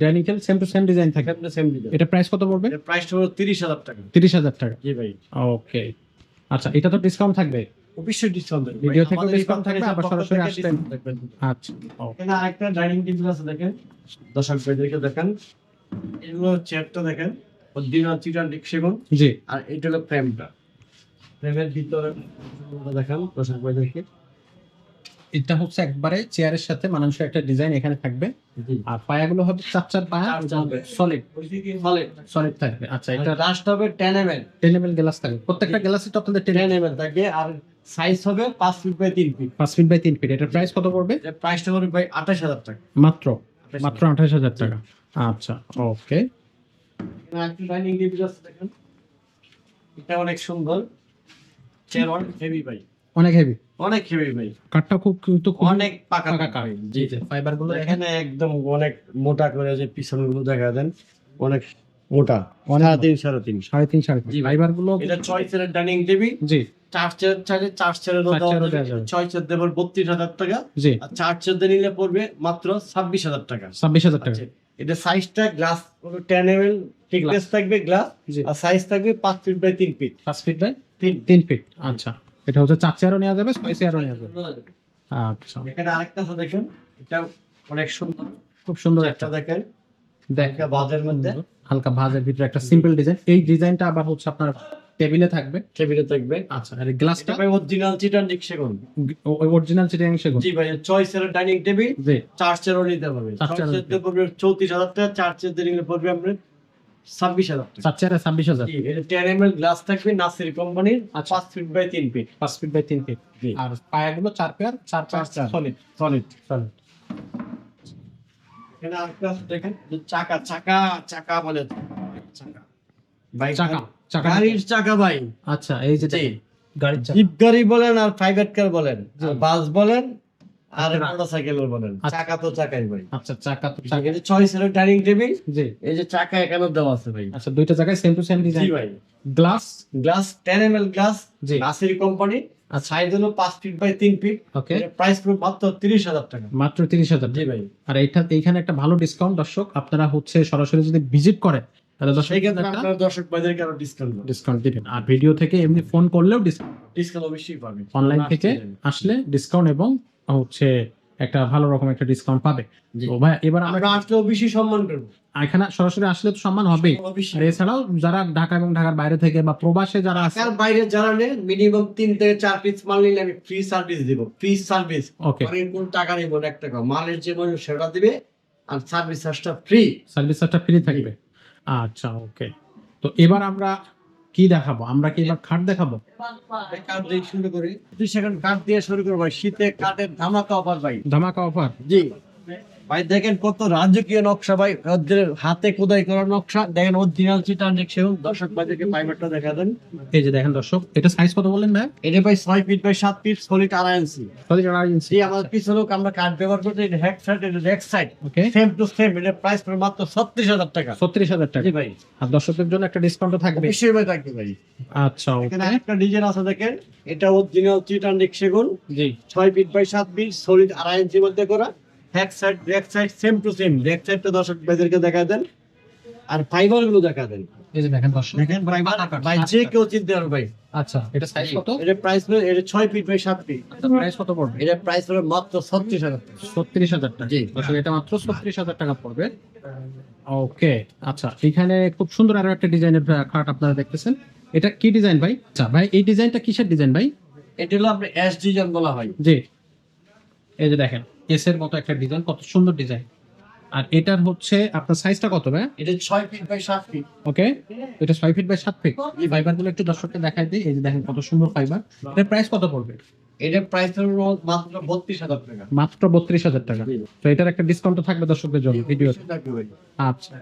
dining table same to same design থাকে। Same design. এটা প্রাইস কত পড়বে? এর প্রাইসটা হলো 30,000 টাকা। 30,000 টাকা। জি ভাই, ওকে, আচ্ছা এটা তো ডিসকাউন্ট থাকবে। অবশ্যই ডিসকাউন্ট দেব। ভিডিও থেকেও ডিসকাউন্ট থাকবে, আবার সরাসরি আসলে। আচ্ছা, ওকে। এখানে আরেকটা ডাইনিং টেবিল আছে দেখেন, দর্শক ভাইদেরকে দেখেন। এগুলো চেয়ারটা দেখেন, অরিজিনাল চিটান সেগুন। জি, আর এটা হলো ফ্রেমটা। ফ্রেমের ভিতরে দেখেন দর্শক ভাইদেরকে। এটা হচ্ছে একবারে চেয়ারের সাথে মানানসই একটা ডিজাইন এখানে থাকবে। জি, আর পায়াগুলো হবে 4 পায়া, 4 সলিড ভালো। সলিড থাকবে। আচ্ছা, এটা এটা লাস্ট হবে 10 ml। 10 ml গ্লাস থাকবে, প্রত্যেকটা গ্লাসে তো আপনাদের 10 10 ml থাকবে। আর সাইজ হবে 5 feet by 3 feet. 5 feet by 3 feet. এটার প্রাইস কত পড়বে? এর প্রাইসটা হবে ভাই 28,000 টাকা। মাত্র 28,000 টাকা। আচ্ছা, ওকে। এখানে একটা ডাইনিং টেবিল আছে দেখেন, এটা অনেক সুন্দর। চেয়ার অনেক হেভি ভাই, অনেক হেভি, অনেক হেভি ভাই, কাঠটা খুব কিন্তু খুব অনেক পাকা পাকা কাঠ। কাঠ। জি, জি, ফাইবার গুলো দেখেন, এখানে একদম অনেক মোটা করে যে পিছনগুলো দেখা দেন, অনেক মোটা, অনেক 3.5 3.5 জি ভাই। ফাইবার গুলো। এটা 6 চেয়ারের ডাইনিং টেবিল। জি 4 চেয়ার চাইলে 4 চেয়ারের চার চেয়ারও দেওয়া যাবে। 6 চেয়ার দেব 32,000 টাকা। জি, আর 4 চেয়ার দিয়ে নিলে পড়বে মাত্র 26,000 টাকা। 26,000 টাকা। আচ্ছা, এটা সাইজটা গ্লাস হলো 10 ml থিকনেস থাকবে গ্লাস। জি, আর সাইজ থাকবে 5 feet by 3 feet. 5 feet by 3 3 feet. আচ্ছা, এটা হচ্ছে 4 চেয়ারও নেওয়া যাবে, 6 চেয়ারও নেওয়া যাবে। আচ্ছা, এখানে আরেকটা আছে দেখেন, এটা অনেক সুন্দর। খুব সুন্দর একটা একটা দেখেন, দেখা বাজের মধ্যে হালকা ভাঁজের ভিতরে একটা সিম্পল ডিজাইন। এই ডিজাইনটা আবার হচ্ছে আপনার টেবিলে থাকবে। টেবিলে থাকবে। আচ্ছা, আর গ্লাসটা এটা ভাই অরিজিনাল চিটান সেগুন। অরিজিনাল চিটাগাং সেগুন। জি ভাই, 6 চেয়ারের ডাইনিং টেবিল, জি 4 চেয়ারও নিতে পারবে। 4 6 চেয়ারও চেয়ার দিয়ে পড়বে 34,000 টাকা, 4 চেয়ার দিয়ে নিলে পড়বে আপনার 26,000 টাকা। 4 চেয়ারে 26,000। জি, এটা 10 ml গ্লাস থাকবে নাসির কোম্পানির, আচ্ছা। 5 feet by 3 feet. 5 feet by 3 feet. জি, আর পায়াগুলো 4 পেয়ার, 4 চার সলিড সলিড। সলিড। এখানে আরেকটা আছে দেখেন, যে চাকা চাকা চাকা বলে চাকা ভাই, চাকা চাকা। গাড়ির চাকা ভাই। আচ্ছা, এই যে জি, দেখেন, গাড়ির চাকা। জিপ গাড়ি বলেন আর প্রাইভেট কার বলেন, জি। আর বাস বলেন আর আচ্ছা। মোটরসাইকেল বলেন, আচ্ছা। চাকা তো চাকাই ভাই। আচ্ছা, চাকা তো চাকা। এই যে 6 চেয়ারের ডাইনিং টেবিল, জি, এই যে চাকা এখানে দেওয়া আছে ভাই। আচ্ছা, দুইটা জায়গায় সেম টু সেম জি ডিজাইন। ভাই, গ্লাস। গ্লাস 10 ml গ্লাস, জি, নাসির কোম্পানি। আর সাইজ হলো 5 feet by 3 feet. Okay, price পুরো মাত্র 30,000 টাকা। মাত্র 30,000। জি ভাই, আর এইখানে একটা ভালো ডিসকাউন্ট দর্শক, আপনারা হচ্ছে সরাসরি যদি ভিজিট করেন তাহলে দর্শক সেই ক্ষেত্রে একটা আপনার দর্শক ভাইদেরকে আরো ডিসকাউন্ট ডিসকাউন্ট দিবেন। আর ভিডিও থেকে এমনি ফোন করলেও ডিসকাউন্ট, ডিসকাউন্ট অবশ্যই পাবেন। অনলাইন থেকে আসলে ডিসকাউন্ট এবং হচ্ছে একটা ভালো রকম একটা ডিসকাউন্ট পাবে। জি। তো ভাই এবার আমরা আমরা আসলেও বেশি সম্মান করবো। এখানে সরাসরি আসলে তো সম্মান হবেই। অবশ্যই। আর এছাড়াও যারা ঢাকা এবং ঢাকার বাইরে থেকে বা প্রবাসে যারা আছে, ঢাকার বাইরে যারা নেন মিনিমাম 3 থেকে 4 পিস মাল নিলে আমি ফ্রি সার্ভিস দিব। ফ্রি সার্ভিস, ওকে, মানে কোন টাকা নেব না, 1 টাকা। মালের যে মূল্য সেটা দিবে, আর সার্ভিস চার্জটা ফ্রি। সার্ভিস চার্জটা ফ্রি থাকবে। আচ্ছা, ওকে। তো এবার আমরা কি দেখাবো? আমরা কি এবার খাট দেখাবো? কার্ড দিয়ে শুরু করি। 2 সেকেন্ড কার্ড দিয়ে শুরু করব ভাই। শীতে কার্ডের ধামাকা অফার ভাই। ধামাকা অফার। জি, ভাই দেখেন কত রাজকীয় নকশা ভাই, ওদের হাতে খোদাই করা নকশা। দেখেন অরিজিনাল চিটান সেগুন। দর্শক ভাইদেরকে ফাইবারটা দেখা দেন। এই যে দেখেন দর্শক, এটা সাইজ কত বলেন ভাই? এটা ভাই 6 feet by 7 feet, solid 2.5 inch. Solid 2.5 inch. এই আমাদের পিছনেও আমরা কাঠ ব্যবহার করতে, এটা হ্যাক সাইড, এটা রেক side, okay, same to same. এটা প্রাইস পড়ে মাত্র 36,000 টাকা। 36,000 টাকা। জি ভাই, আর দর্শকদের জন্য একটা ডিসকাউন্ট থাকবে। অবশ্যই ভাই থাকবে ভাই। আচ্ছা, এখানে ওকে, একটা ডিজাইন আছে দেখেন, এটা অরিজিনাল চিটান সেগুন, জি 6 ফিট বাই 7 ফিট, সলিড 2.5 ইঞ্চির মধ্যে করা। Hack side, leg side, same to same. Rake সাইডটা দর্শক ভাইদেরকে দেখা দেন, আর ফাইবার গুলো দেখা দেন। এই যে দেখেন দর্শক, দেখেন ফাইবার ভাই যে কেউ চিনতে পারবে ভাই। আচ্ছা, এটা সাইজ কত? এটা প্রাইস পড়ে, এটা 6 ফিট বাই 7 ফিট। প্রাইস কত পড়বে? এটা প্রাইস পড়ে মাত্র 36,000 টাকা। 36,000 টাকা। জি। দর্শক এটা মাত্র 36,000 টাকা পড়বে। ওকে, আচ্ছা, এখানে খুব সুন্দর আরো একটা ডিজাইনের খাট আপনারা দেখতেছেন। এটা কি ডিজাইন ভাই? আচ্ছা ভাই, এই ডিজাইনটা কিসের ডিজাইন ভাই? এটা হলো আপনার এস ডিজাইন বলা হয়। জি, এই যে দেখেন এস এর মতো একটা ডিজাইন, কত সুন্দর ডিজাইন। আর এটার হচ্ছে আপনার সাইজটা কত ভাই? এটা 6 ফিট বাই 7 ফিট। ওকে, এটা 6 ফিট বাই 7 ফিট। এই ফাইবার গুলো একটু দর্শককে দেখাই দিই। এই যে দেখেন কত সুন্দর ফাইবার। এটার প্রাইস কত পড়বে? এটা প্রাইস হলো মাত্র 32,000 টাকা। মাত্র 32,000 টাকা। তো এটার একটা ডিসকাউন্ট থাকবে দর্শকদের জন্য ভিডিও। আচ্ছা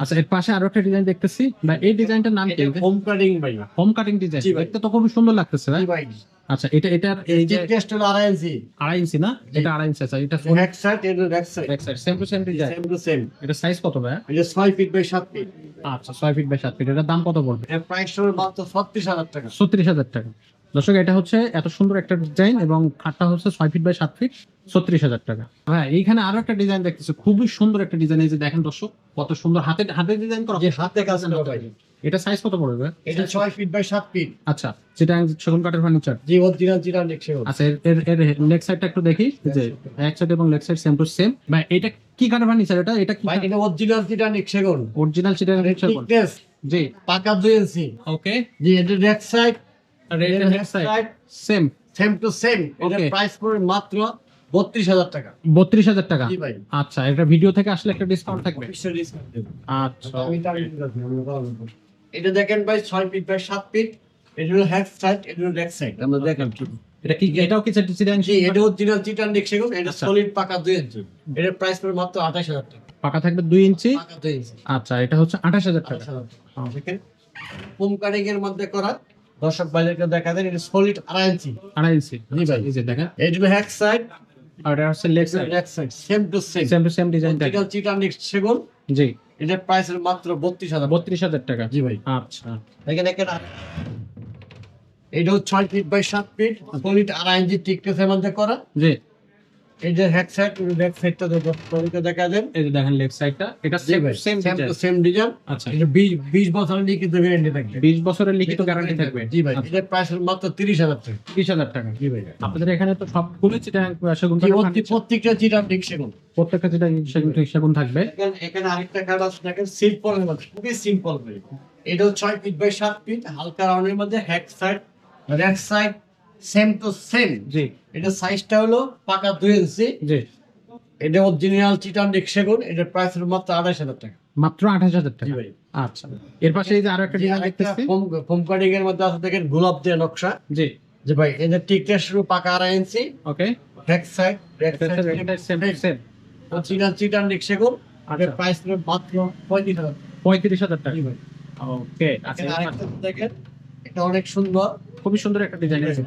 আচ্ছা, এর পাশে আরো একটা ডিজাইন দেখতেছি বা এই ডিজাইনটার নাম কি? হোম কাটিং ভাই। Home cutting design. জি ভাই। দেখতে তো খুবই সুন্দর লাগতেছে ভাই। জি ভাই, আচ্ছা, এটার এই যে টেস্ট হলো 2.5 ইঞ্চি। 2.5 ইঞ্চি না? এটা 2.5 ইঞ্চি। আচ্ছা, এটা হ্যাক সাইড, এটা রেক side, same to same design. Same to same. এটা সাইজ কত ভাই? এটা 6 ফিট বাই 7 ফিট। আচ্ছা, 6 ফিট বাই 7 ফিট। এটার দাম কত পড়বে? এর প্রাইস হলো মাত্র 36,000 টাকা। 36,000 টাকা। দর্শক এটা হচ্ছে এত সুন্দর একটা ডিজাইন এবং খাটটা হচ্ছে 6 ফিট বাই 7 ফিট, 36,000 টাকা। হ্যাঁ, এইখানে আরো একটা ডিজাইন দেখতেছি, খুবই সুন্দর একটা ডিজাইন। এই যে দেখেন দর্শক, কত সুন্দর হাতে হাতে ডিজাইন করা। যে হাতে কাজ করা ভাই। এটা সাইজ কত পড়বে? এটা 6 ফিট বাই 7 ফিট। আচ্ছা, যেটা সেগুন কাঠের ফার্নিচার। জি, অরিজিনাল চিটান সেগুন। আচ্ছা, এর এর লেগ সাইডটা একটু দেখি, যে এক সাইড এবং leg side same to same. ভাই এটা কি কাঠের ফার্নিচার? এটা কি ভাই এটা অরিজিনাল চিটান সেগুন। Original cheater furniture? থিকনেস জি, পাকা 2 ইঞ্চি। ওকে। জি, এটা রেক সাইড, আর এটা leg side same, same to same. এটা Okay. প্রাইস পড়ে মাত্র 32,000 টাকা। 32,000 টাকা। জি ভাই, আচ্ছা, এটা ভিডিও থেকে আসলে একটা ডিসকাউন্ট থাকবে। অবশ্যই ডিসকাউন্ট দেব। আচ্ছা, এটা দেখেন ভাই 6 ফিট বাই 7 ফিট। এটা হলো হ্যাক সাইড, এটা হলো রেক সাইড। আমরা দেখেন কি। এটা কি, এটাও কি চিটাং? জি, এটা অরিজিনাল চিটান সেগুন। এটা আচ্ছা। সলিড পাকা 2 ইঞ্চি। এটার প্রাইস পড়ে মাত্র 28,000 টাকা। পাকা থাকবে 2 ইঞ্চি। পাকা 2 ইঞ্চি। আচ্ছা, এটা হচ্ছে 28,000 টাকা। 28,000 টাকা। দেখেন হোম কাটিং এর মধ্যে করা। দর্শক ভাইদেরকে দেখা দেন, এটা সলিড 2.5 ইঞ্চি। 2.5 ইঞ্চি। জি ভাই। এই যে দেখেন, এটা হলো হ্যাক সাইড, আর এটা হচ্ছে leg side, leg side, same to same. Same to same design থাকে। অরিজিনাল চিটান সেগুন। জি, এটার প্রাইস মাত্র 32,000। 32,000 টাকা। জি ভাই। আচ্ছা, দেখেন এটাও 6 ফিট বাই 7 ফিট, সলিড 2.5 ইঞ্চি টিকটেসের মধ্যে করা। জি, এই যে হ্যাক সাইড, ব্যাক সাইডটা দেখা দেন। এই যে দেখেন লেগ সাইডটা, এটা জি সেম ভাই, same same design. Two same design. আচ্ছা, এটা 20 বছরের লিখিত গ্যারান্টি থাকবে। 20 বছরের লিখিত গ্যারান্টি থাকবে। জি ভাই, আচ্ছা, এটার প্রাইস মাত্র 30,000 টাকা। 30,000 টাকা। জি ভাই। আপনাদের এখানে তো সবগুলো চিটাং সেগুন জি, কাঠের ফার্নিচার। প্রত্যেকটা চিটান সেগুন। প্রত্যেকটা চিটাং সেগুন থাকবে। এখানে আরেকটা কার্ড আছে দেখেন, সিম্পল এর মধ্যে, খুবই সিম্পল ভাই। এটাও 6 ফিট বাই 7 ফিট, হালকা রাউন্ডের মধ্যে হ্যাক side, leg side, same to same. জি, এটা সাইজটা হলো পাকা 2 ইঞ্চি। জি, এটা অরিজিনাল চিটান সেগুন। এটার প্রাইস হলো মাত্র 28,000 টাকা। মাত্র 28,000 জি টাকা। ভাই। আচ্ছা, এর পাশে এই যে আরো একটা ডিজাইন দেখতেছি। হোম কাটিং এর মধ্যে আছে দেখেন, গোলাপ দিয়ে নকশা। জি, যে ভাই এটা টিকটা শুরু পাকা 2.5 ইঞ্চি, ওকে। ব্যাক সাইড, রেক এটা সেম সেম। অরিজিনাল চিটান সেগুন। আচ্ছা, এটার প্রাইস হলো মাত্র 35,000। 35,000 টাকা। জি ভাই। ওকে, আচ্ছা, এখানে আরেকটা দেখেন, এটা অনেক সুন্দর। খুবই সুন্দর একটা ডিজাইন আছে।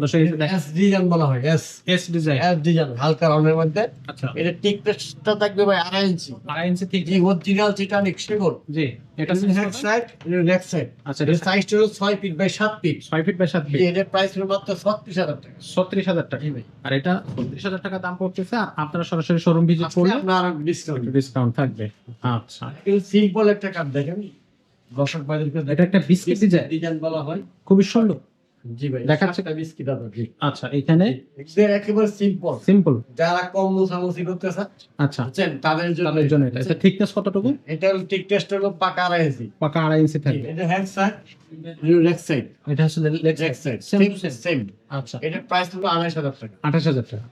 দর্শক এই যে দেখেন, এস ডিজাইন বলা হয়, S S design. S design, হালকা রঙের মধ্যে। আচ্ছা, এটা টিকটা থাকবে ভাই 2.5 ইঞ্চি। 2.5 ইঞ্চি ঠিক। জি, অরিজিনাল চিটান সেগুন। জি, এটা এটা size হ্যাক কত? সাইড, এটা রেক সাইড। আচ্ছা, এটা সাইজটা হলো 6 feet by 7 feet. 6 feet by 7 জি, ফিট। এটার প্রাইস হলো মাত্র 36,000 টাকা। 36,000 টাকা। জি ভাই। আর এটা 36,000 টাকা দাম পড়তেছে। আর আপনারা সরাসরি শোরুম ভিজিট করলে আপনার ডিসকাউন্ট। ডিসকাউন্ট থাকবে। আচ্ছা, কিন্তু সিম্পল একটা কার্ড দেখেন, দর্শক ভাইদেরকে এটা একটা বিস্কিট ডিজাইন, ডিজাইন বলা হয়। খুবই সুন্দর জি ভাই, দেখাচ্ছে। একটা বিস্কিট আছে। জি, আচ্ছা, এখানে এটা একেবারে সিম্পল। সিম্পল। যারা কম মোছামুছি করতেছে, আচ্ছা, বুঝছেন, তাদের জন্য তাদের জন্য এটা। এটা থিকনেস কতটুকু? এটা হলো টিক টেস্ট হলো পাকা 2.5 ইঞ্চি। পাকা 2.5 ইঞ্চি থাকবে। এটা হ্যান্ড সাইড, লেগ সাইড, এটা হচ্ছে leg leg side, same same same. আচ্ছা, এটার প্রাইস হলো 28,000 টাকা। 28,000 টাকা।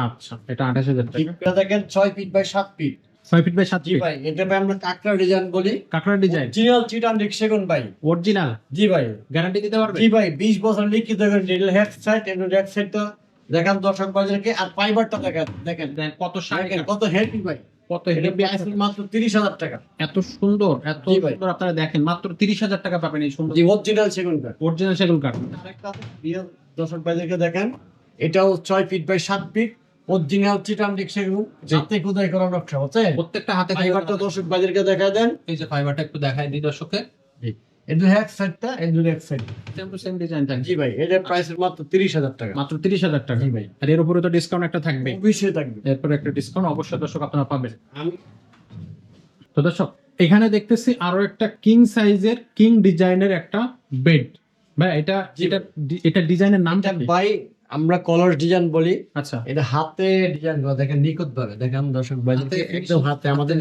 আচ্ছা, এটা 28,000 টাকা। এটা দেখেন 6 feet by 7 feet. 6 feet by 7 জি ফিট। ভাই, এটা ভাই আমরা কাকড়া ডিজাইন বলি। কাকড়া ডিজাইন, অরিজিনাল চিটান সেগুন ভাই। অরিজিনাল জি ভাই। গ্যারান্টি দিতে পারবে? জি ভাই, 20 বছর লিখিত গ্যারান্টি। এটা হ্যাক সাইড, এটা রেক সাইডটা দেখান দর্শক বাজারকে, আর ফাইবারটা দেখেন, দেখেন কত দেখেন কত হেভি ভাই, কত এটা হেভি, প্রাইস মাত্র 30,000 টাকা। এত সুন্দর, এত জি ভাই। সুন্দর। আপনারা দেখেন মাত্র 30,000 টাকা পাবেন এই সুন্দর জি অরিজিনাল সেগুন কাঠ। অরিজিনাল সেগুন কাঠ। আরেকটা আছে বিয়ের দর্শক বাজারকে দেখেন, এটাও 6 ফিট বাই 7 ফিট অরিজিনাল চিটান সেগুন, হাতে খোদাই করা নকশা হচ্ছে। প্রত্যেকটা হাতে ফাইবারটা দর্শক বাজারকে দেখা দেন, এই যে ফাইবারটা একটু দেখাই দিই দর্শককে। এর এক সাইডটা এর এক side. Same to same design থাকবে। জি ভাই, এটার প্রাইস মাত্র 30,000 টাকা। মাত্র 30,000 টাকা। জি ভাই। আর এর উপরে তো ডিসকাউন্ট একটা থাকবে, অবশ্যই থাকবে। এরপর একটা ডিসকাউন্ট অবশ্যই দর্শক আপনারা পাবেন। আমি তো দর্শক এখানে দেখতেছি আরো একটা কিং সাইজের কিং ডিজাইনের একটা বেড ভাই, এটা এটা ডিজাইনের নামটা কি? ভাই আমরা কলার ডিজাইন বলি, আচ্ছা, এটা হাতে ডিজাইন করা, দেখেন নিখুঁত ভাবে, দেখেন দর্শক বাজারকে হাতে একদম হাতে, আমাদের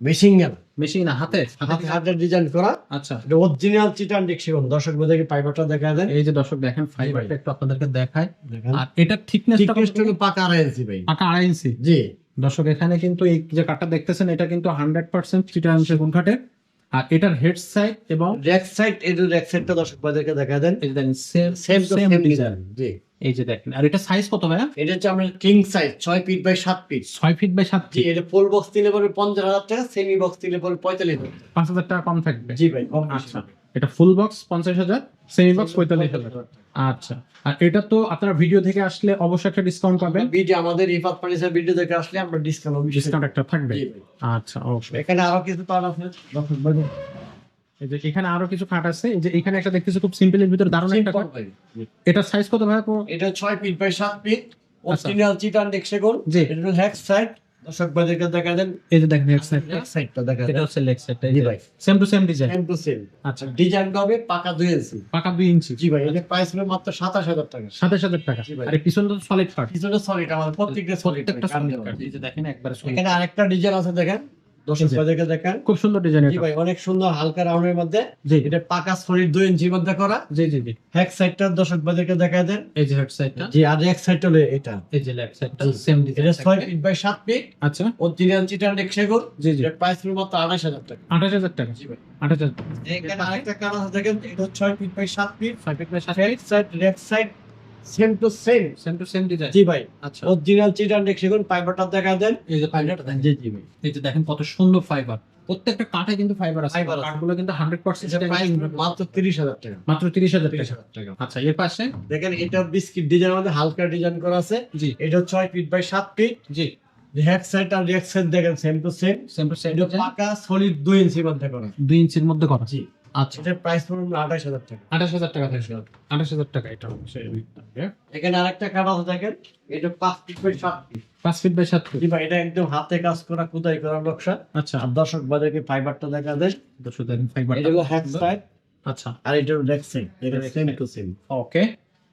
মেশিং না, মেশিন না, হাতে হাতে হাতে ডিজাইন করা। আচ্ছা, এটা অরিজিনাল চিটান সেগুন। দর্শক বাজারকে ফাইবারটা দেখা দেন, এই যে দর্শক দেখেন ফাইবারটা একটু আপনাদেরকে দেখায়। দেখেন আর এটার থিকনেসটা থিকনেসটা হলো পাকা আড়াই ভাই। পাকা 2.5 ইঞ্চি। জি দর্শক এখানে কিন্তু এই যে কাঠটা দেখতেছেন এটা কিন্তু 100% চিটাং সেগুন কাঠের। আর এটার হেড সাইড এবং রেক সাইড, এর রেক সাইডটা দর্শক বাজারকে দেখা দেন, এই যে দেখেন same same to same same design. Design. জি এই যে দেখেন, আর এটা সাইজ কত ভাইয়া? এটা হচ্ছে আমরা king size 6 feet by 7 feet. 6 feet by 7 জি ফিট। এটা ফুল বক্স দিলে পরে 50,000 টাকা, সেমি বক্স দিলে পরে 45,000 টাকা। 5,000 টাকা কম থাকবে। জি ভাই কম আচ্ছা, এটা ফুল বক্স 50,000, সেমি বক্স 45,000। আচ্ছা, আর এটা তো আপনারা ভিডিও থেকে আসলে অবশ্যই একটা ডিসকাউন্ট পাবেন। ভিডিও আমাদের ইফাত ফার্নিচার ভিডিও দেখে আসলে আমরা ডিসকাউন্ট ডিসকাউন্ট একটা থাকবে। জি ভাই। আচ্ছা, অবশ্যই। এখানে আরো কিছু পার্ট আছে দর্শক বাজার। এই যে এখানে আরো কিছু খাট আছে, এই যে এখানে একটা দেখতেছি খুব সিম্পল এর ভিতরে দারুণ একটা খাট। এটা সাইজ কত ভাই? এটা 6 ফিট বাই 7 ফিট অরিজিনাল চিটান সেগুন। জি। এটা হলো হ্যাক সাইড, দর্শক বাজারকে দেখা দেন, এই যে দেখেন লেগ সাইড, হ্যাক সাইডটা দেখা এটা দেন। হচ্ছে লেগ সাইড। জি ভাই। Same to same design. Same to same. আচ্ছা, ডিজাইনটা হবে পাকা 2 ইঞ্চি। পাকা 2 ইঞ্চি। জি ভাই, এটা প্রাইস হলো মাত্র 27,000 টাকা। 27,000 টাকা। জি ভাই। আর এই পিছনে তো সলিড কাট, পিছনে সলিড, আমাদের প্রত্যেকটা সলিড। প্রত্যেকটা সলিড কাট। এই যে দেখেন একবারে solid। এখানে আরেকটা ডিজাইন আছে দেখেন, দর্শক জি। বাজারকে দেখেন। খুব সুন্দর ডিজাইন জি এটা। ভাই, অনেক সুন্দর হালকা রাউন্ডের মধ্যে। জি এটা পাকা সলিড 2 ইঞ্চির মধ্যে করা। জি জি জি। হ্যাক সাইডটা দর্শক বাজারকে দেখা দেন। এই যে হেড সাইডটা, জি, আর এক সাইড হলো এটা। এই যে লেগ সাইডটা জি। Same design. এটা 6 ফিট বাই 7 ফিট আচ্ছা, অরিজিনাল চিটান সেগুন। জি জি। এর প্রাইস হলো মাত্র 28,000 টাকা। 28,000 টাকা। জি ভাই। 28,000। এখানে আরেকটা কালার আছে দেখেন, এটা 6 feet by 7 feet 5 feet by 7 head side leg side same to same. Same to same design. জি ভাই, আচ্ছা, অরিজিনাল চিটান সেগুন। ফাইবারটা দেখা দেন। এই যে ফাইবারটা দেখেন। জি জি ভাই। এই যে দেখেন কত সুন্দর ফাইবার, প্রত্যেকটা কাঠে কিন্তু ফাইবার আছে। ফাইবার আছে। কাঠগুলো কিন্তু 100% এটা প্রাইস মাত্র 30,000 টাকা। মাত্র 30,000 টাকা। 30,000 টাকা। আচ্ছা, এর পাশে দেখেন এটা বিস্কিট ডিজাইন মধ্যে হালকা ডিজাইন করা আছে। জি এটা 6 ফিট বাই 7 ফিট। জি, হ্যাক সাইড আর লেগ সাইড দেখেন same to same. Same to same এটা পাকা সলিড 2 ইঞ্চির মধ্যে করা। 2 ইঞ্চির মধ্যে করা। জি, আচ্ছা, এটার প্রাইস পড়বে 28,000 টাকা। 28,000 টাকা থেকে। 28,000 টাকা এটা হচ্ছে। এখানে আরেকটা কাটা আছে দেখেন, এটা 5 feet by 7 feet. 5 feet by 7 feet. জি ভাই, এটা একদম হাতে কাজ করা, খোদাই করা নকশা। আচ্ছা, আর দর্শক বাজারকে ফাইবারটা দেখা দেন। দর্শক দেখেন ফাইবারটা। এটা হলো হ্যাক সাইড আচ্ছা, আর এটা হলো লেগ সাইড, এটা সেম টু সেম। ওকে।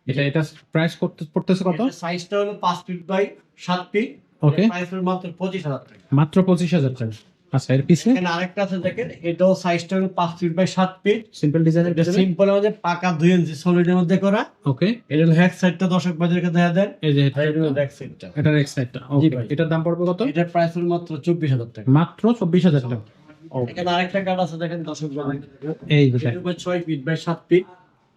এটা প্রাইস পড়তেছে কত? এটা সাইজটা হলো 5 feet by 7 feet. Okay, price হলো মাত্র 25,000 টাকা। মাত্র 25,000 টাকা। আচ্ছা, এর পিছে এখানে আরেকটা আছে দেখেন, এটাও সাইজটা হলো 5 ফিট বাই 7 ফিট। সিম্পল ডিজাইনের এটা সিম্পল মধ্যে পাকা 2 ইঞ্চি সলিডের মধ্যে করা। ওকে। এটা হলো হ্যাক সাইডটা দর্শক বাজারকে দেখা দেন। এই যে আর এটা হলো ব্যাক সাইডটা। এটার এক সাইডটা। জি ওকে, ভাই। এটার দাম পড়বে কত? এটার প্রাইস হলো মাত্র 24,000 টাকা। মাত্র 24,000 টাকা। ওকে, এখানে আরেকটা কার্ড আছে দেখেন দর্শক বাজারকে দেখেন। এই যে এটা হলো 6 ফিট বাই 7 ফিট।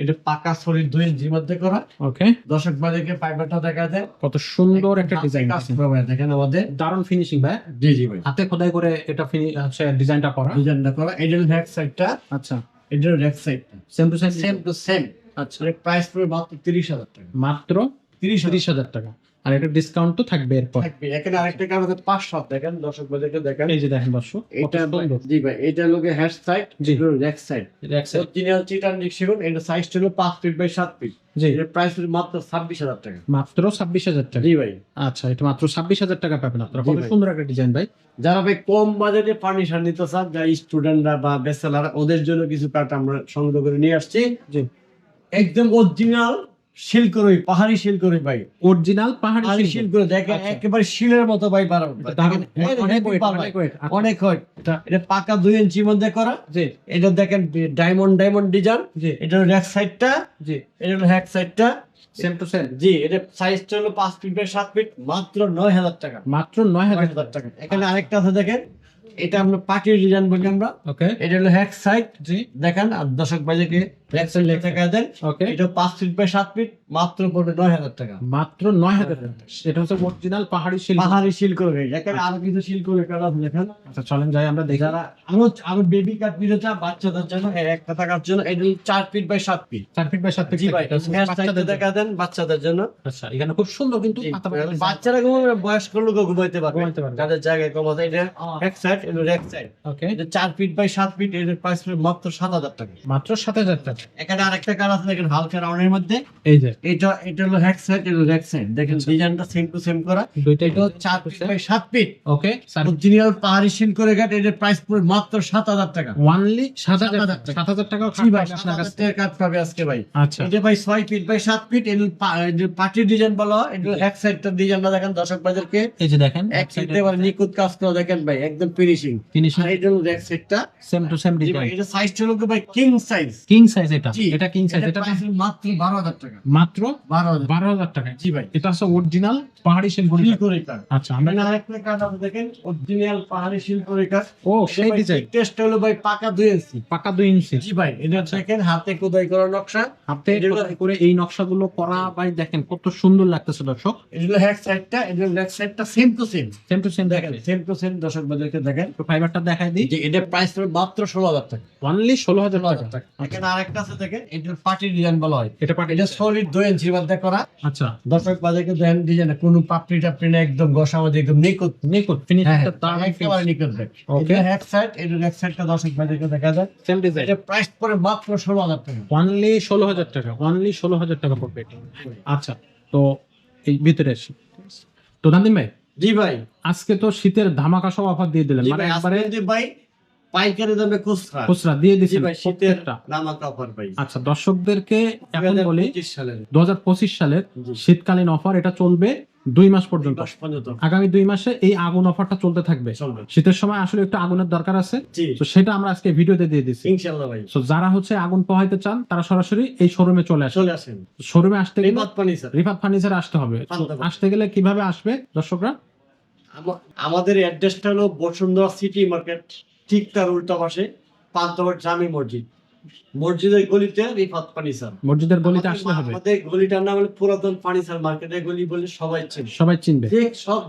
এটা পাকা সলিড 2 ইঞ্চির মধ্যে করা। ওকে, দর্শক বাজারকে ফাইবারটা দেখা দেন। কত সুন্দর একটা ডিজাইন। কাজ করা ভাই, দেখেন আমাদের। দারুণ ফিনিশিং ভাই, জি জি ভাই, হাতে খোদাই করে এটা হচ্ছে ডিজাইনটা করা। ডিজাইনটা করা। এটা হলো ব্যাক সাইডটা, আচ্ছা, এটা হলো ব্যাক সাইডটা same to same. Same to same. আচ্ছা, এর প্রাইস পড়বে মাত্র 30,000 টাকা। মাত্র 30,000 টাকা। আর এটা ডিসকাউন্ট তো থাকবে এরপর। থাকবে। এখানে আরেকটা কার্ড আছে 500 দেখেন দর্শক বাজারকে দেখেন। এই যে দেখেন দর্শক, কত এটা সুন্দর। জি ভাই, এটা লোকে হ্যাশ সাইড, জি। এটা রেক সাইড। এক সাইড। অরিজিনাল চিটান সেগুন। এটা সাইজটা হলো 5 ফিট বাই 7 ফিট। জি, এর প্রাইস হলো মাত্র 26,000 টাকা। মাত্র 26,000 টাকা। জি ভাই, আচ্ছা, এটা মাত্র 26,000 টাকা পাবেন আপনারা। জি কত ভাই। সুন্দর একটা ডিজাইন ভাই। যারা ভাই কম বাজেটে ফার্নিচার নিতে চান, যারা স্টুডেন্টরা বা বেচেলার, ওদের জন্য কিছু কাঠ আমরা সংগ্রহ করে নিয়ে আসছি। জি, একদম অরিজিনাল শিলকরই, পাহাড়ি শিলকরই ভাই। অরিজিনাল পাহাড়ি পাহাড়ি শিল্প। শিলকরই দেখেন, আচ্ছা। একেবারে শিলের মতো ভাই বানানো। দারুণ। দেখেন, অনেক heavy weight, পাল অনেক ভাই। weight। আচ্ছা। অনেক হয়। এটা পাকা 2 ইঞ্চির মধ্যে করা। জি এটা দেখেন ডায়মন্ড ডিজাইন। জি এটা হলো রেক সাইডটা, জি, এটা হলো হ্যাক সাইডটা। Same to same. জি, এটা সাইজটা হলো 5 ফিট বাই 7 ফিট, মাত্র 9,000 টাকা। মাত্র 9,000 9,000 টাকা। এখানে আরেকটা আছে দেখেন, এটা আমরা পার্টির ডিজাইন বলি আমরা। ওকে, এটা হলো হ্যাক সাইড, জি, দেখেন আর দর্শক ভাইদেরকে হ্যাক সাইড লেখা দেন। ওকে, এটা 5 ফিট বাই 7 ফিট, মাত্র পড়বে 9,000 টাকা। মাত্র 9,000 টাকা। এটা হচ্ছে অরিজিনাল পাহাড়ি শিল্প। পাহাড়ি শিল করে এখানে আরো কিছু শিল করে কাটা আছে দেখেন। আচ্ছা চলেন যাই আমরা দেখি। যারা আরো বেবি কাট নিতে চান বাচ্চাদের জন্য, একটা টাকার জন্য এটা 4 feet by 7 feet. 4 feet by 7 feet. জি ভাই, এটা হচ্ছে হ্যাঁ বাচ্চাদের সাইডে দেখা দেন বাচ্চাদের জন্য। আচ্ছা এখানে খুব সুন্দর কিন্তু জি, পাতা পাতা বাচ্চারা ঘুমাবে, বয়স্ক লোকও ঘুমাইতে পারবে, ঘুমাইতে পারবে। যাদের জায়গায় কম আছে। এটা এক সাইড, এটা এক সাইড। ওকে, এটা 4 ফিট বাই 7 ফিট, এর প্রাইস মাত্র 7,000 টাকা। মাত্র 7,000 টাকা। এখানে আরেকটা কালার আছে দেখেন হালকা রাউন্ডের মধ্যে। এই যে এটা হলো হ্যাক সাইড, এটা হলো এক সাইড। দেখেন ডিজাইনটা সেম টু সেম করা। দুইটাই এটা 4 feet by 7 feet. Okay, original পাহাড়ি শিল করে কাট, এর প্রাইস পড়বে মাত্র 7,000 টাকা। ওয়ানলি 7,000 টাকা। 7,000 টাকা জি ভাই, 7,000 টাকার কাট পাবে আজকে ভাই। আচ্ছা এটা ভাই 6 ফিট বাই 7 ফিট, এর পার্টি ডিজাইন বলা হয়। এটা এক সাইডটার ডিজাইনটা দেখেন দর্শক বাজারকে, এই যে দেখেন এক সাইডে মানে নিখুঁত কাজ করা দেখেন ভাই, একদম ফিনিশিং। ফিনিশিং আর এটা হলো এক সাইডটা। সেম টু সেম জি ভাই, ডিজাইন। এটা সাইজটা হলো ভাই কিং সাইজ। কিং সাইজ এটা। জি, এটা কিং সাইজ। এটা প্রাইস মাত্র 12,000 টাকা। মাত্র 12,000। 12,000 টাকা। জি ভাই, এটা হচ্ছে অরিজিনাল পাহাড়ি শিল্প। শিল করে কাট। আচ্ছা আমরা এখানে আরেকটা কাট আছে দেখেন, অরিজিনাল পাহাড়ি শিল করে কাট। ও সেই ডিজাইন টেস্ট হলো ভাই পাকা 2 ইঞ্চি। পাকা 2 ইঞ্চি। জি ভাই, এটা দেখেন হাতে খোদাই করা নকশা। হাতে খোদাই করে এই নকশাগুলো করা ভাই, দেখেন কত সুন্দর লাগতেছে দর্শক। এটা হলো হ্যাক সাইডটা, এটা হলো লেগ সাইডটা same to same. Same to same দেখেন দেখেন। সেম টু সেম দর্শক বাজারকে দেখেন। তো ফাইবারটা দেখাই দিই। যে এটা প্রাইস পড়বে মাত্র 16,000 টাকা। অনলি 16,000 16,000 টাকা। টাকা। এখানে আরেকটা আছে দেখেন, এটা পার্টি ডিজাইন বলা হয়। এটা পাটি। এটা সলিড 2 ইঞ্চির মধ্যে করা। আচ্ছা দর্শক বাজারকে দেখেন ডিজাইন, কোনো পাপড়ি টাপড়ি না, একদম ঘষা মধ্যে একদম নিখুঁত। নিখুঁত ফিনিশিংটা দারুণ একেবারে নিখুঁত দেখ। Okay. এটা হ্যাক সাইড, এটা লেগ সাইডটা দর্শক বাজারকে দেখা যায়। Same design. এটা প্রাইস পড়বে মাত্র 16,000 টাকা। অনলি 16,000 টাকা। অনলি 16,000 টাকা পড়বে এটা। আচ্ছা তো এই ভিতরে আসি। তো নাদিম ভাই জি ভাই, আজকে তো শীতের ধামাকা সব অফার দিয়ে দিলেন, জি মানে ভাই, একবারে আজকে যদি ভাই পাইকারি দামে খুচরা। খুচরা দিয়ে জি দিচ্ছেন ভাই, শীতের প্রত্যেকটা। নামাক অফার ভাই। আচ্ছা দর্শকদেরকে এখন বলি 2025 সালের 2025 সালের জি। শীতকালীন অফার, এটা চলবে 2 মাস পর্যন্ত। 10 পর্যন্ত আগামী 2 মাসে এই আগুন অফারটা চলতে থাকবে। চলবে। শীতের সময় আসলে একটু আগুনের দরকার আছে, জি, তো সেটা আমরা আজকে ভিডিওতে দিয়ে দিচ্ছি। ইনশাআল্লাহ ভাই। তো যারা হচ্ছে আগুন পোহাইতে চান তারা সরাসরি এই শোরুমে চলে আসে। চলে আসেন। শোরুমে আসতে গেলে রিমাত পানি স্যার। রিফাত ফার্নিচারে আসতে হবে। তো পান্তাবাড়ি। আসতে গেলে কিভাবে আসবে দর্শকরা? আমাদের অ্যাড্রেসটা হলো বসুন্ধরা সিটি মার্কেট, ঠিক তার উল্টা পাশে পান্তবাড়ি জামি মসজিদ। মসজিদের গলিতে রিফাত ফার্নিচার। মসজিদের গলিতে আসলে হবে, আমাদের গলিটার নাম হলো পুরাতন ফার্নিচার মার্কেটের গলি বলে সবাই চেনে। সবাই চিনবে,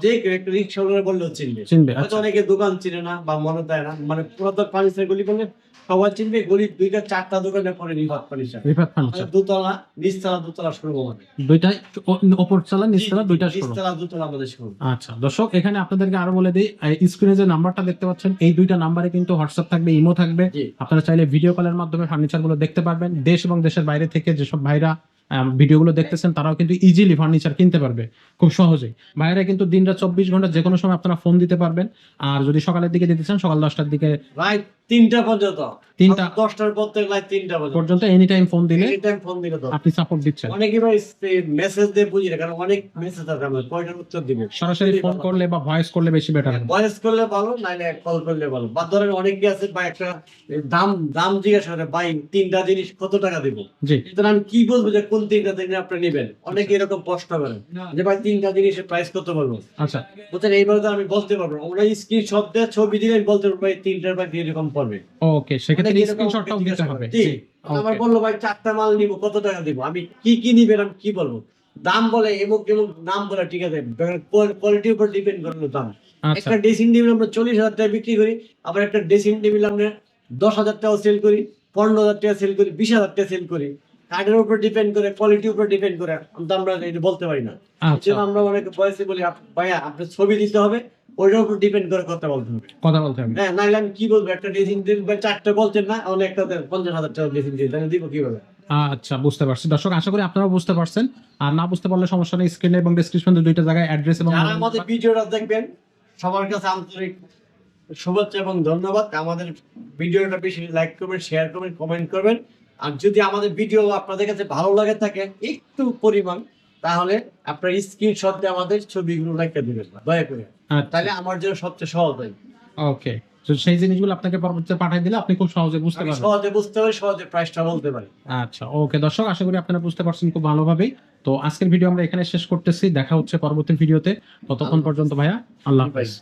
যে একটা রিক্সা বললেও চিনবে। চিনবে। হয়তো আচ্ছা অনেকে দোকান চিনে না বা মনে দেয় না, মানে পুরাতন ফার্নিচার গলি বললে সবাই চিনবে। গলির 2টা-4টা দোকানে পরে রিফাত ফার্নিচার। রিফাত ফার্নিচার দোতলা, নিচতলা, দোতলা শুরু হবে। দুইটা ওপর চালা নিচতলা দুইটা শুরু। নিচতলা, দোতলা আমাদের শুরু। আচ্ছা দর্শক এখানে আপনাদেরকে আরো বলে দিই, স্ক্রিনে যে নাম্বারটা দেখতে পাচ্ছেন এই 2টা নাম্বারে কিন্তু হোয়াটসঅ্যাপ থাকবে, ইমো থাকবে। জি। আপনারা চাইলে ভিডিও কলের মাধ্যমে ফার্নিচার গুলো দেখতে পারবেন। দেশ এবং দেশের বাইরে থেকে যেসব ভাইরা ভিডিওগুলো দেখতেছেন তারাও কিন্তু ইজিলি ফার্নিচার কিনতে পারবে খুব সহজেই। বাইরে কিন্তু দিনরাত 24 ঘন্টা যে কোনো সময় আপনারা ফোন দিতে পারবেন। আর যদি সকালের দিকে দিতে চান সকাল 10টার দিকে রাত 3টা পর্যন্ত, 3টা 10টার পর থেকে রাত 3টা পর্যন্ত এনি টাইম ফোন দিলে এনি টাইম ফোন দিলে তো আপনি সাপোর্ট দিচ্ছেন। অনেকে ভাই মেসেজ দিয়ে বুঝি না, কারণ অনেক মেসেজ আছে, আমরা কয়টার উত্তর দিবে। সরাসরি ফোন করলে বা ভয়েস করলে বেশি বেটার হবে। ভয়েস করলে ভালো, নাইলে কল করলে ভালো। বা ধরেন অনেকে আছে ভাই একটা দাম জিজ্ঞাসা করে, ভাই 3টা জিনিস কত টাকা দিব। জি কিন্তু আমি কি বলবো যে কোন 3টা জিনিস আপনি নেবেন। অনেকে এরকম প্রশ্ন করেন যে ভাই 3টা জিনিসের প্রাইস কত বলবো। আচ্ছা বুঝছেন, এইভাবে তো আমি বলতে পারবো না। ওরা স্ক্রিনশট দিয়ে ছবি দিলে আমি বলতে পারবো ভাই 3টার প্রাইস এরকম পড়বে। ওকে সেক্ষেত্রে অনেকে এরকম স্ক্রিনশটটাও দিতে জিজ্ঞাসা হবে। করে। জি, জি আমার okay. বললো ভাই 4টা মাল নিব, কত টাকা দিব। আমি কি নিবেন আমি কি বলবো। দাম বলে এমুক এমুক নাম বলে, ঠিক আছে, কোয়ালিটির উপর ডিপেন্ড করলো দাম। আচ্ছা একটা ড্রেসিং টেবিল আমরা 40,000 টাকা বিক্রি করি, আবার একটা ড্রেসিং টেবিল আমরা 10,000 টাকা সেল করি, 15,000 টাকা সেল করি, 20,000 টাকা সেল করি। কার্ডের উপর ডিপেন্ড করে, কোয়ালিটির উপর ডিপেন্ড করে, আমরা এটা বলতে পারি না। আচ্ছা যেমন আমরা অনেক বয়সে বলি ভাইয়া আপনার ছবি দিতে হবে, ওইটার উপর ডিপেন্ড করে কথা বলতে হবে। কথা বলতে হবে। হ্যাঁ, নাইলে আমি কি বলবো, একটা ড্রেসিং টেবিল ভাই 4টা বলছেন না, অনেক একটা 50,000 টাকা ড্রেসিং টেবিল আমি দিব কিভাবে। আচ্ছা বুঝতে পারছি দর্শক, আশা করি আপনারাও বুঝতে পারছেন। আর না বুঝতে পারলে সমস্যা নেই, স্ক্রিনে এবং ডেসক্রিপশনে 2টা জায়গায় অ্যাড্রেস এবং যারা আমাদের ভিডিওটা দেখবেন সবার কাছে আন্তরিক শুভেচ্ছা এবং ধন্যবাদ। আমাদের ভিডিওটা বেশি লাইক করবেন, শেয়ার করবেন, কমেন্ট করবেন। আর যদি আমাদের ভিডিও আপনাদের কাছে ভালো লাগে থাকে একটু পরিমাণ, তাহলে আপনার স্ক্রিনশট দিয়ে আমাদের ছবিগুলো লাইকে দিবেন দয়া করে, তাহলে আমার জন্য সবচেয়ে সহজ হয়। ওকে, তো সেই জিনিসগুলো আপনাকে পরবর্তীতে পাঠিয়ে দিলে আপনি খুব সহজে বুঝতে আমি পারবেন। সহজে বুঝতে পারি, সহজে প্রাইসটা বলতে পারি। আচ্ছা ওকে দর্শক, আশা করি আপনারা বুঝতে পারছেন খুব ভালোভাবেই। তো আজকের ভিডিও আমরা এখানে শেষ করতেছি, দেখা হচ্ছে পরবর্তী ভিডিওতে। ততক্ষণ পর্যন্ত ভাইয়া আল্লাহ হাফেজ।